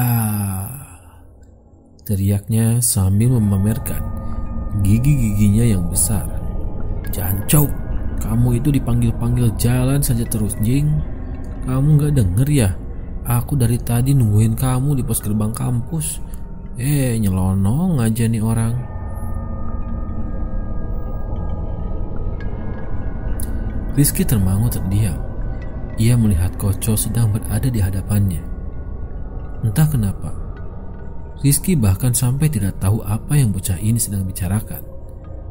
teriaknya sambil memamerkan gigi-giginya yang besar. "Jancok, kamu itu dipanggil-panggil jalan saja terus, jing. Kamu gak denger ya? Aku dari tadi nungguin kamu di pos gerbang kampus. Nyelonong aja nih orang." Rizky termangu terdiam. Ia melihat Koco sedang berada di hadapannya. Entah kenapa, Rizky bahkan sampai tidak tahu apa yang bocah ini sedang bicarakan,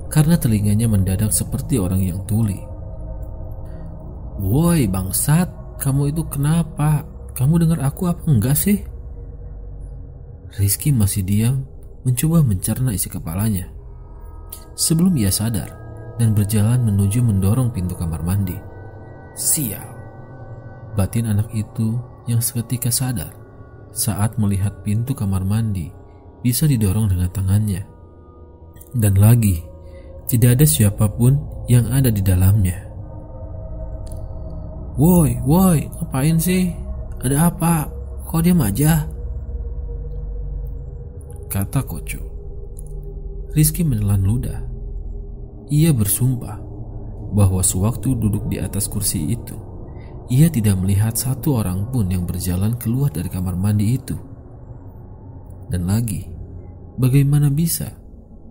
karena telinganya mendadak seperti orang yang tuli. "Woi bangsat, kamu itu kenapa? Kamu dengar aku apa enggak sih?" Rizky masih diam, mencoba mencerna isi kepalanya, sebelum ia sadar dan berjalan menuju mendorong pintu kamar mandi. Sial, batin anak itu yang seketika sadar saat melihat pintu kamar mandi bisa didorong dengan tangannya. Dan lagi, tidak ada siapapun yang ada di dalamnya. Woi, ngapain sih? Ada apa? Kok diam aja?" kata Koco. Rizky menelan ludah. Ia bersumpah bahwa sewaktu duduk di atas kursi itu, ia tidak melihat satu orang pun yang berjalan keluar dari kamar mandi itu. Dan lagi, bagaimana bisa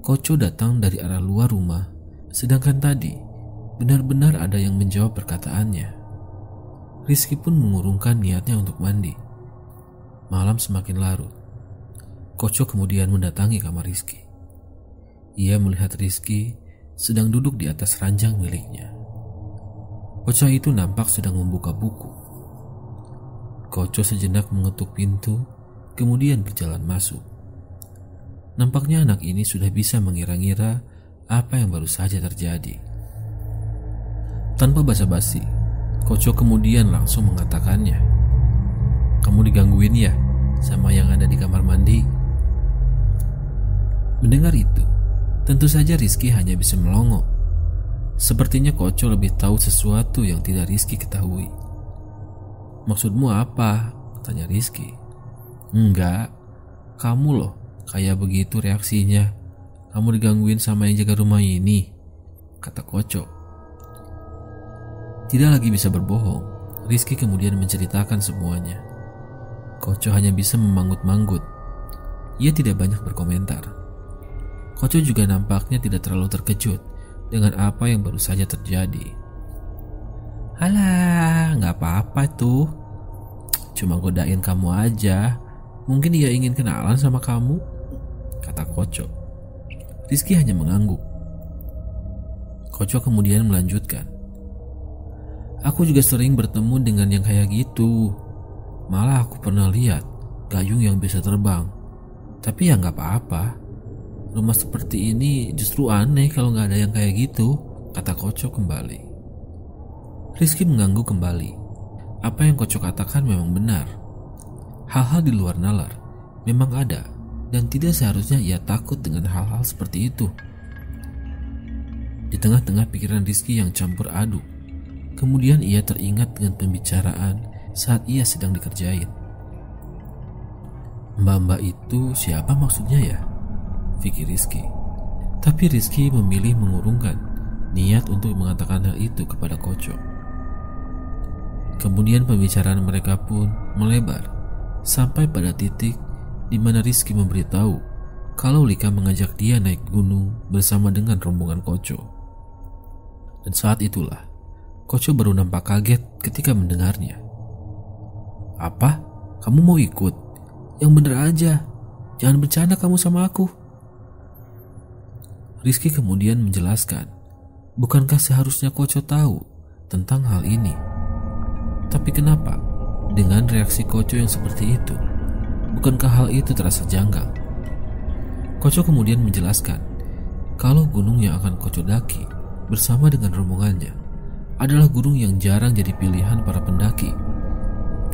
Koco datang dari arah luar rumah, sedangkan tadi benar-benar ada yang menjawab perkataannya. Rizky pun mengurungkan niatnya untuk mandi. Malam semakin larut. Koco kemudian mendatangi kamar Rizky. Ia melihat Rizky sedang duduk di atas ranjang miliknya. Bocah itu nampak sedang membuka buku. Koco sejenak mengetuk pintu, kemudian berjalan masuk. Nampaknya anak ini sudah bisa mengira-ngira apa yang baru saja terjadi. Tanpa basa-basi, Koco kemudian langsung mengatakannya. "Kamu digangguin ya sama yang ada di kamar mandi?" Mendengar itu, tentu saja Rizky hanya bisa melongo. Sepertinya Koco lebih tahu sesuatu yang tidak Rizky ketahui. "Maksudmu apa?" tanya Rizky. "Enggak, kamu loh kayak begitu reaksinya. Kamu digangguin sama yang jaga rumah ini," kata Koco. Tidak lagi bisa berbohong, Rizky kemudian menceritakan semuanya. Koco hanya bisa memanggut-manggut. Ia tidak banyak berkomentar. Koco juga nampaknya tidak terlalu terkejut dengan apa yang baru saja terjadi. "Alah, gak apa-apa tuh. Cuma godain kamu aja. Mungkin dia ingin kenalan sama kamu," kata Koco. Rizky hanya mengangguk. Koco kemudian melanjutkan. "Aku juga sering bertemu dengan yang kayak gitu. Malah aku pernah lihat gayung yang bisa terbang. Tapi ya gak apa-apa. Rumah seperti ini justru aneh kalau gak ada yang kayak gitu," kata Koco kembali. Rizky mengangguk kembali. Apa yang Koco katakan memang benar. Hal-hal di luar nalar memang ada, dan tidak seharusnya ia takut dengan hal-hal seperti itu. Di tengah-tengah pikiran Rizky yang campur aduk, kemudian ia teringat dengan pembicaraan saat ia sedang dikerjain. Mbak-mbak itu siapa maksudnya ya? Pikir Rizky. Tapi Rizky memilih mengurungkan niat untuk mengatakan hal itu kepada Koco. Kemudian pembicaraan mereka pun melebar sampai pada titik di mana Rizky memberitahu kalau Lika mengajak dia naik gunung bersama dengan rombongan Koco. Dan saat itulah Koco baru nampak kaget ketika mendengarnya. "Apa? Kamu mau ikut? Yang bener aja. Jangan bercanda kamu sama aku." Rizky kemudian menjelaskan, bukankah seharusnya Koco tahu tentang hal ini? Tapi kenapa dengan reaksi Koco yang seperti itu? Bukankah hal itu terasa janggal? Koco kemudian menjelaskan kalau gunung yang akan Koco daki bersama dengan rombongannya adalah gunung yang jarang jadi pilihan para pendaki,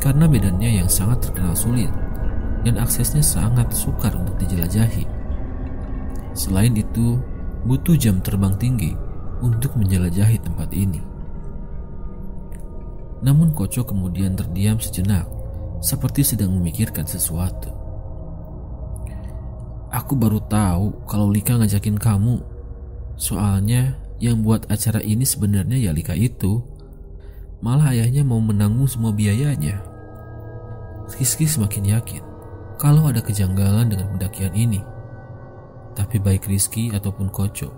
karena medannya yang sangat terkenal sulit dan aksesnya sangat sukar untuk dijelajahi. Selain itu, butuh jam terbang tinggi untuk menjelajahi tempat ini. Namun Koco kemudian terdiam sejenak, seperti sedang memikirkan sesuatu. Aku baru tahu kalau Lika ngajakin kamu. Soalnya yang buat acara ini sebenarnya ya Lika itu. Malah ayahnya mau menanggung semua biayanya. Rizky semakin yakin kalau ada kejanggalan dengan pendakian ini. Tapi baik Rizky ataupun Koco,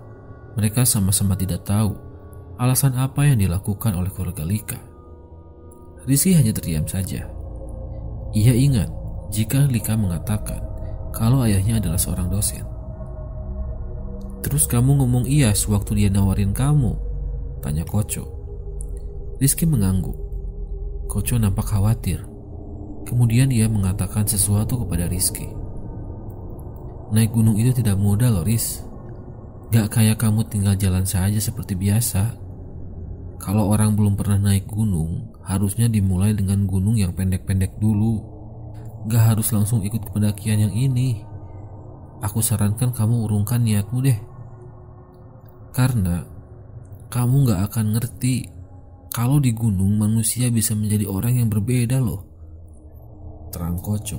mereka sama-sama tidak tahu alasan apa yang dilakukan oleh keluarga Lika. Rizky hanya terdiam saja. Ia ingat jika Lika mengatakan kalau ayahnya adalah seorang dosen. Terus kamu ngomong iya sewaktu dia nawarin kamu? Tanya Koco. Rizky mengangguk. Koco nampak khawatir. Kemudian ia mengatakan sesuatu kepada Rizky. Naik gunung itu tidak mudah loh Riz. Gak kayak kamu tinggal jalan saja seperti biasa. Kalau orang belum pernah naik gunung, harusnya dimulai dengan gunung yang pendek-pendek dulu. Gak harus langsung ikut ke pendakian yang ini. Aku sarankan kamu urungkan niatmu deh. Karena kamu gak akan ngerti kalau di gunung manusia bisa menjadi orang yang berbeda loh. Terang Koco.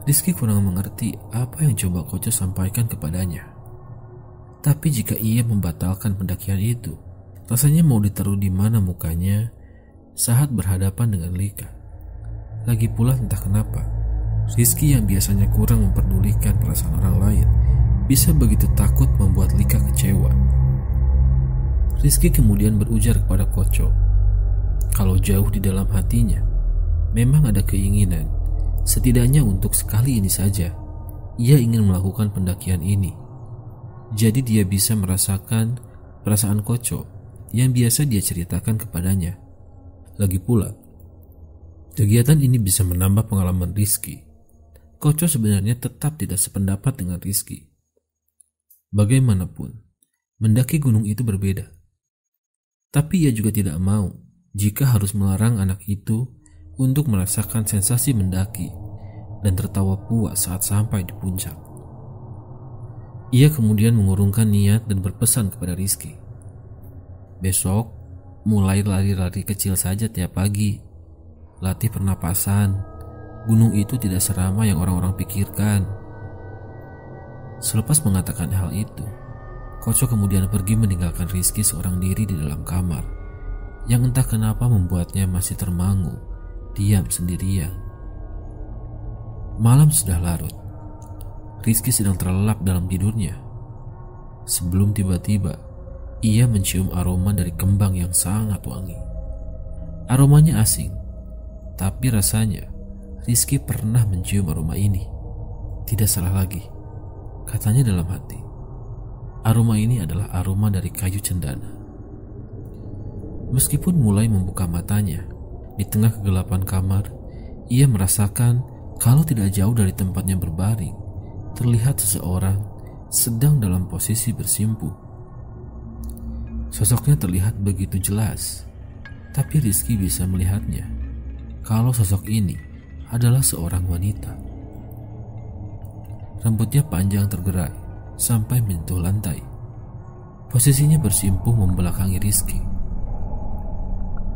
Rizky kurang mengerti apa yang coba Koco sampaikan kepadanya. Tapi jika ia membatalkan pendakian itu, rasanya mau ditaruh di mana mukanya saat berhadapan dengan Lika. Lagi pula entah kenapa, Rizky yang biasanya kurang memperdulikan perasaan orang lain bisa begitu takut membuat Lika kecewa. Rizky kemudian berujar kepada Koco kalau jauh di dalam hatinya memang ada keinginan, setidaknya untuk sekali ini saja ia ingin melakukan pendakian ini. Jadi dia bisa merasakan perasaan Koco yang biasa dia ceritakan kepadanya. Lagi pula, kegiatan ini bisa menambah pengalaman Rizky. Koco sebenarnya tetap tidak sependapat dengan Rizky. Bagaimanapun, mendaki gunung itu berbeda. Tapi ia juga tidak mau jika harus melarang anak itu untuk merasakan sensasi mendaki dan tertawa puas saat sampai di puncak. Ia kemudian mengurungkan niat dan berpesan kepada Rizky. Besok, mulai lari-lari kecil saja tiap pagi. Latih pernapasan. Gunung itu tidak seramai yang orang-orang pikirkan. Selepas mengatakan hal itu, Koco kemudian pergi meninggalkan Rizky seorang diri di dalam kamar, yang entah kenapa membuatnya masih termangu, diam sendirian. Malam sudah larut. Rizky sedang terlelap dalam tidurnya. Sebelum tiba-tiba ia mencium aroma dari kembang yang sangat wangi. Aromanya asing, tapi rasanya Rizky pernah mencium aroma ini. Tidak salah lagi, katanya dalam hati. Aroma ini adalah aroma dari kayu cendana. Meskipun mulai membuka matanya, di tengah kegelapan kamar, ia merasakan kalau tidak jauh dari tempatnya berbaring, terlihat seseorang sedang dalam posisi bersimpuh. Sosoknya terlihat begitu jelas, tapi Rizky bisa melihatnya kalau sosok ini adalah seorang wanita. Rambutnya panjang tergerai sampai menyentuh lantai. Posisinya bersimpuh membelakangi Rizky.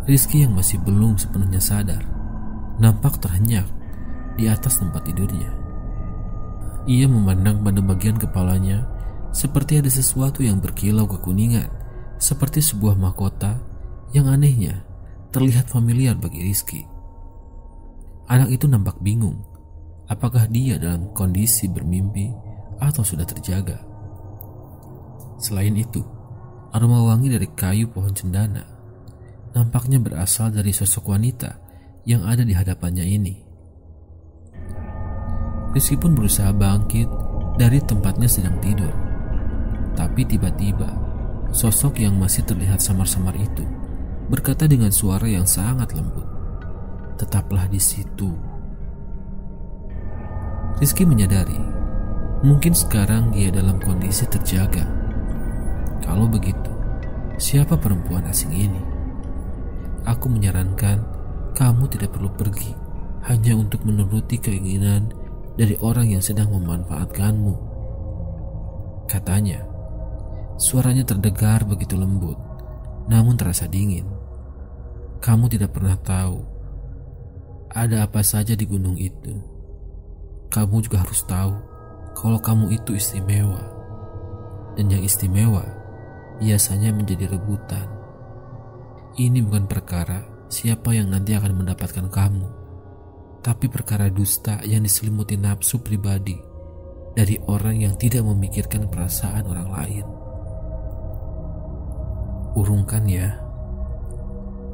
Rizky yang masih belum sepenuhnya sadar nampak terhenyak di atas tempat tidurnya. Ia memandang pada bagian kepalanya seperti ada sesuatu yang berkilau kekuningan, seperti sebuah mahkota yang anehnya terlihat familiar bagi Rizky. Anak itu nampak bingung, apakah dia dalam kondisi bermimpi atau sudah terjaga. Selain itu, aroma wangi dari kayu pohon cendana nampaknya berasal dari sosok wanita yang ada di hadapannya ini. Rizky pun berusaha bangkit dari tempatnya sedang tidur. Tapi tiba-tiba, sosok yang masih terlihat samar-samar itu berkata dengan suara yang sangat lembut, "Tetaplah di situ." Rizky menyadari, mungkin sekarang dia dalam kondisi terjaga. Kalau begitu, siapa perempuan asing ini? Aku menyarankan kamu tidak perlu pergi hanya untuk menuruti keinginan dari orang yang sedang memanfaatkanmu. Katanya. Suaranya terdengar begitu lembut, namun terasa dingin. Kamu tidak pernah tahu ada apa saja di gunung itu. Kamu juga harus tahu kalau kamu itu istimewa. Dan yang istimewa biasanya menjadi rebutan. Ini bukan perkara siapa yang nanti akan mendapatkan kamu, tapi perkara dusta yang diselimuti nafsu pribadi dari orang yang tidak memikirkan perasaan orang lain. Urungkan ya,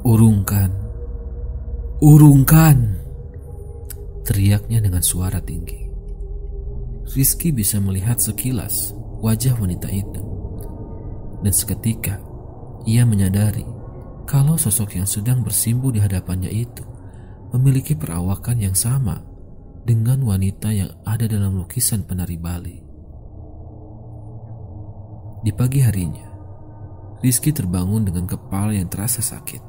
urungkan, urungkan, teriaknya dengan suara tinggi. Rizky bisa melihat sekilas wajah wanita itu, dan seketika ia menyadari kalau sosok yang sedang bersimpuh di hadapannya itu memiliki perawakan yang sama dengan wanita yang ada dalam lukisan penari Bali. Di pagi harinya, Rizky terbangun dengan kepala yang terasa sakit.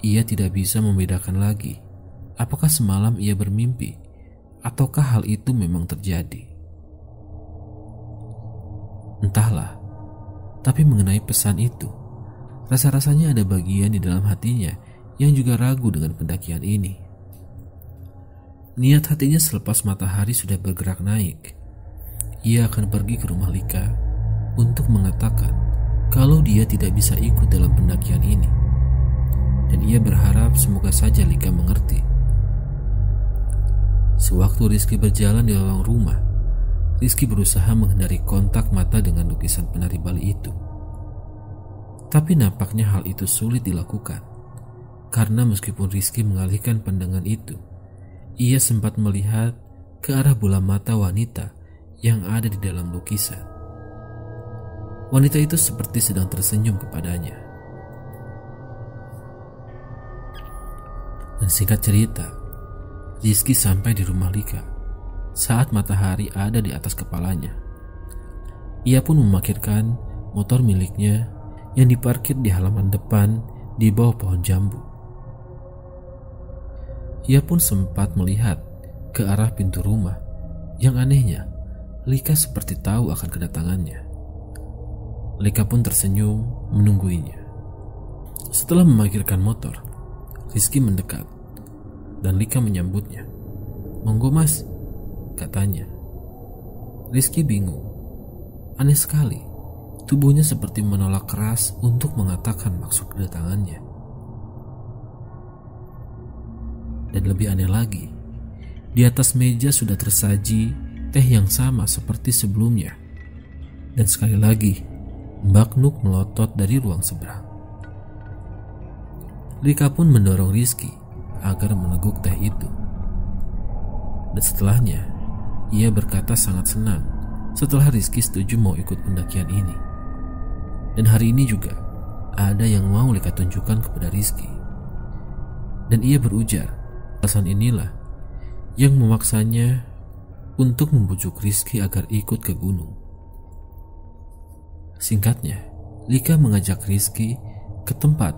Ia tidak bisa membedakan lagi apakah semalam ia bermimpi ataukah hal itu memang terjadi. Entahlah, tapi mengenai pesan itu, rasa-rasanya ada bagian di dalam hatinya yang juga ragu dengan pendakian ini. Niat hatinya selepas matahari sudah bergerak naik, ia akan pergi ke rumah Lika untuk mengatakan kalau dia tidak bisa ikut dalam pendakian ini, dan ia berharap semoga saja Lika mengerti. Sewaktu Rizky berjalan di lorong rumah, Rizky berusaha menghindari kontak mata dengan lukisan penari Bali itu. Tapi nampaknya hal itu sulit dilakukan, karena meskipun Rizky mengalihkan pandangan itu, ia sempat melihat ke arah bola mata wanita yang ada di dalam lukisan. Wanita itu seperti sedang tersenyum kepadanya. Dan singkat cerita, Rizky sampai di rumah Lika saat matahari ada di atas kepalanya. Ia pun memarkirkan motor miliknya yang diparkir di halaman depan di bawah pohon jambu. Ia pun sempat melihat ke arah pintu rumah. Yang anehnya, Lika seperti tahu akan kedatangannya. Lika pun tersenyum menungguinya. Setelah memarkirkan motor, Rizky mendekat dan Lika menyambutnya. "Monggo mas," katanya. Rizky bingung. Aneh sekali, tubuhnya seperti menolak keras untuk mengatakan maksud kedatangannya. Dan lebih aneh lagi, di atas meja sudah tersaji teh yang sama seperti sebelumnya. Dan sekali lagi, Mbak Nuk melotot dari ruang seberang. Lika pun mendorong Rizky agar meneguk teh itu. Dan setelahnya, ia berkata sangat senang setelah Rizky setuju mau ikut pendakian ini. Dan hari ini juga ada yang mau Lika tunjukkan kepada Rizky. Dan ia berujar, alasan inilah yang memaksanya untuk membujuk Rizky agar ikut ke gunung. Singkatnya, Lika mengajak Rizky ke tempat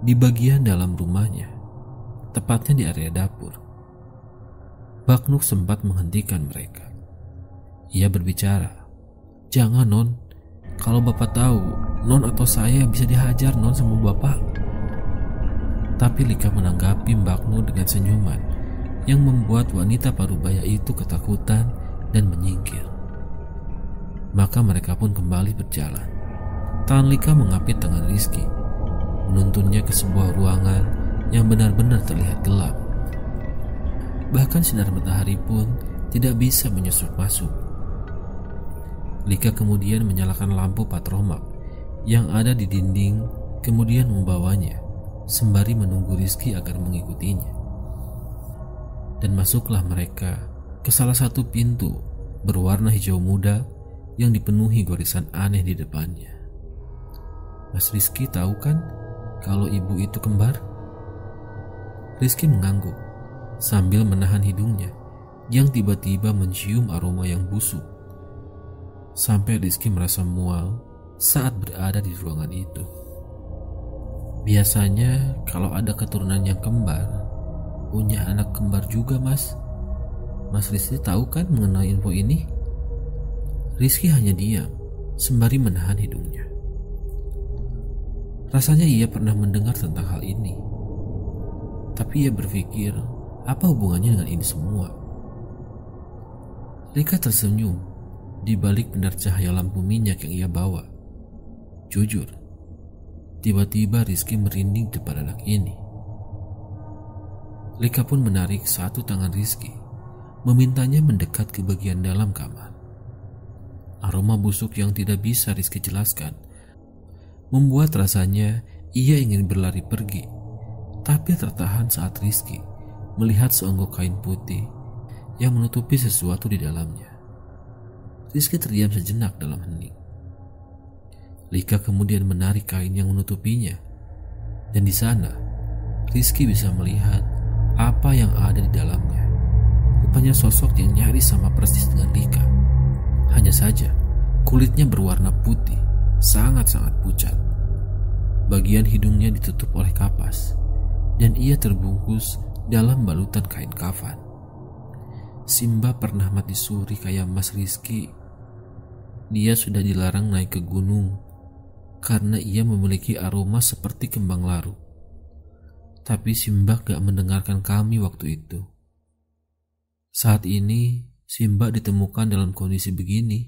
di bagian dalam rumahnya, tepatnya di area dapur. Mbak Nuk sempat menghentikan mereka. Ia berbicara, "Jangan non, kalau bapak tahu, non atau saya bisa dihajar non sama bapak." Tapi Lika menanggapi Mbak Nuk dengan senyuman yang membuat wanita parubaya itu ketakutan dan menyingkir. Maka mereka pun kembali berjalan. Tangan Lika mengapit tangan Rizky, menuntunnya ke sebuah ruangan yang benar-benar terlihat gelap. Bahkan sinar matahari pun tidak bisa menyusup masuk. Lika kemudian menyalakan lampu patromak yang ada di dinding, kemudian membawanya sembari menunggu Rizky agar mengikutinya. Dan masuklah mereka ke salah satu pintu berwarna hijau muda yang dipenuhi gorisan aneh di depannya. "Mas Rizky tahu kan kalau ibu itu kembar?" Rizky mengangguk sambil menahan hidungnya yang tiba-tiba mencium aroma yang busuk. Sampai Rizky merasa mual saat berada di ruangan itu. Biasanya kalau ada keturunan yang kembar, punya anak kembar juga, Mas. Mas Rizky tahu kan mengenai info ini? Rizky hanya diam, sembari menahan hidungnya. Rasanya ia pernah mendengar tentang hal ini. Tapi ia berpikir, apa hubungannya dengan ini semua? Lika tersenyum di balik pendar cahaya lampu minyak yang ia bawa. Jujur, tiba-tiba Rizky merinding depan anak ini. Lika pun menarik satu tangan Rizky, memintanya mendekat ke bagian dalam kamar. Aroma busuk yang tidak bisa Rizky jelaskan membuat rasanya ia ingin berlari pergi, tapi tertahan saat Rizky melihat seonggok kain putih yang menutupi sesuatu di dalamnya. Rizky terdiam sejenak dalam hening. Lika kemudian menarik kain yang menutupinya, dan di sana Rizky bisa melihat apa yang ada di dalamnya. Rupanya sosok yang nyaris sama persis dengan Lika. Hanya saja kulitnya berwarna putih, sangat-sangat pucat. Bagian hidungnya ditutup oleh kapas, dan ia terbungkus dalam balutan kain kafan. Simba pernah mati suri kayak Mas Rizky. Dia sudah dilarang naik ke gunung karena ia memiliki aroma seperti kembang larut. Tapi Simba gak mendengarkan kami waktu itu. Saat ini Simba ditemukan dalam kondisi begini.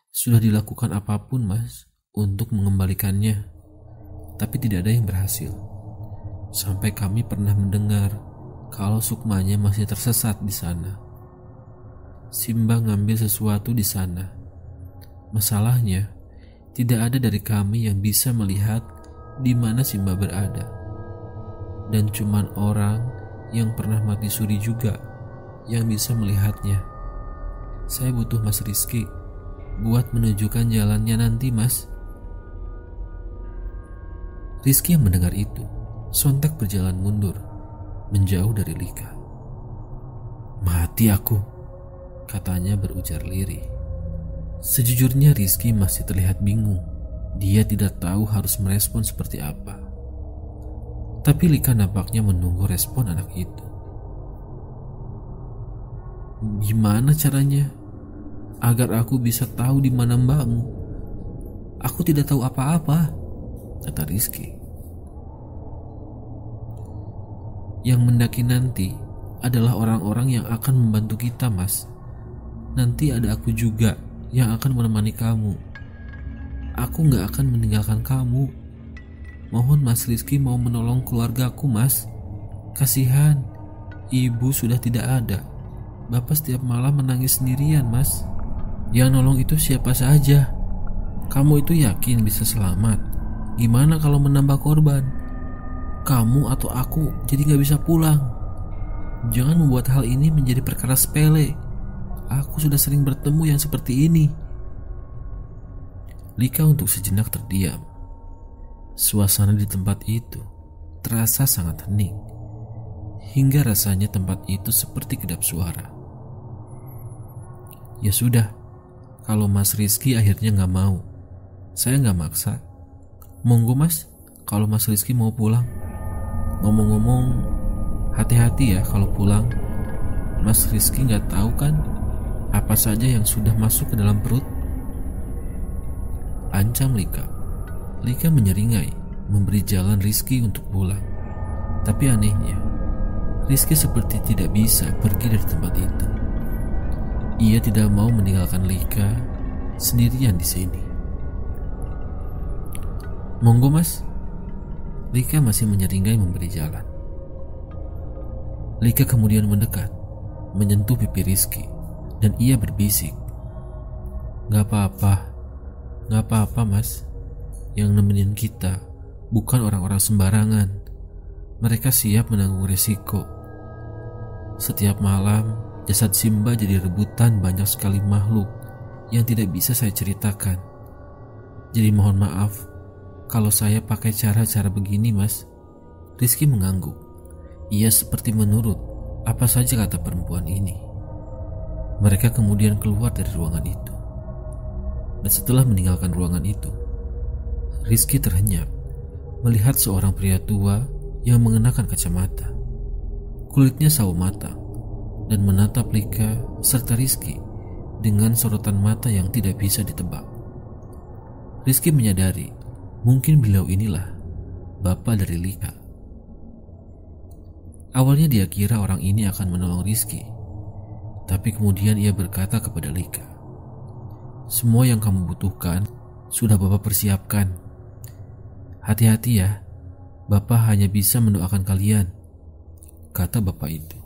Sudah dilakukan apapun, Mas, untuk mengembalikannya, tapi tidak ada yang berhasil. Sampai kami pernah mendengar kalau Sukmanya masih tersesat di sana. Simba ngambil sesuatu di sana. Masalahnya, tidak ada dari kami yang bisa melihat di mana Simba berada. Dan cuman orang yang pernah mati suri juga yang bisa melihatnya. Saya butuh Mas Rizky buat menunjukkan jalannya nanti, Mas. Rizky yang mendengar itu sontak berjalan mundur, menjauh dari Lika. Mati aku, katanya berujar lirih. Sejujurnya Rizky masih terlihat bingung. Dia tidak tahu harus merespon seperti apa. Tapi Lika nampaknya menunggu respon anak itu. Gimana caranya agar aku bisa tahu di mana mbakmu? Aku tidak tahu apa-apa, kata Rizky. Yang mendaki nanti adalah orang-orang yang akan membantu kita, Mas. Nanti ada aku juga yang akan menemani kamu. Aku gak akan meninggalkan kamu. Mohon Mas Rizky mau menolong keluargaku, Mas. Kasihan, ibu sudah tidak ada. Bapak setiap malam menangis sendirian, Mas. Yang nolong itu siapa saja. Kamu itu yakin bisa selamat? Gimana kalau menambah korban? Kamu atau aku jadi gak bisa pulang. Jangan membuat hal ini menjadi perkara sepele. Aku sudah sering bertemu yang seperti ini. Lika untuk sejenak terdiam. Suasana di tempat itu terasa sangat hening, hingga rasanya tempat itu seperti kedap suara. Ya sudah, kalau Mas Rizky akhirnya gak mau, saya gak maksa. Monggo, Mas, kalau Mas Rizky mau pulang. Ngomong-ngomong, hati-hati ya kalau pulang. Mas Rizky gak tahu kan apa saja yang sudah masuk ke dalam perut. Ancam Lika. Lika menyeringai, memberi jalan Rizky untuk pulang. Tapi anehnya, Rizky seperti tidak bisa pergi dari tempat itu. Ia tidak mau meninggalkan Lika sendirian di sini. Monggo, Mas. Lika masih menyeringai memberi jalan. Lika kemudian mendekat, menyentuh pipi Rizky, dan ia berbisik, Gak apa-apa, Mas. Yang nemenin kita bukan orang-orang sembarangan. Mereka siap menanggung resiko. Setiap malam, jasad Simba jadi rebutan banyak sekali makhluk yang tidak bisa saya ceritakan. Jadi mohon maaf kalau saya pakai cara-cara begini, Mas. Rizky mengangguk. Ia seperti menurut apa saja kata perempuan ini. Mereka kemudian keluar dari ruangan itu. Dan setelah meninggalkan ruangan itu, Rizky terhenyak melihat seorang pria tua yang mengenakan kacamata. Kulitnya sawo matang dan menatap Lika serta Rizky dengan sorotan mata yang tidak bisa ditebak. Rizky menyadari mungkin beliau inilah bapak dari Lika. Awalnya dia kira orang ini akan menolong Rizky, tapi kemudian ia berkata kepada Lika, "Semua yang kamu butuhkan sudah bapak persiapkan. Hati-hati ya, bapak hanya bisa mendoakan kalian," kata bapak itu.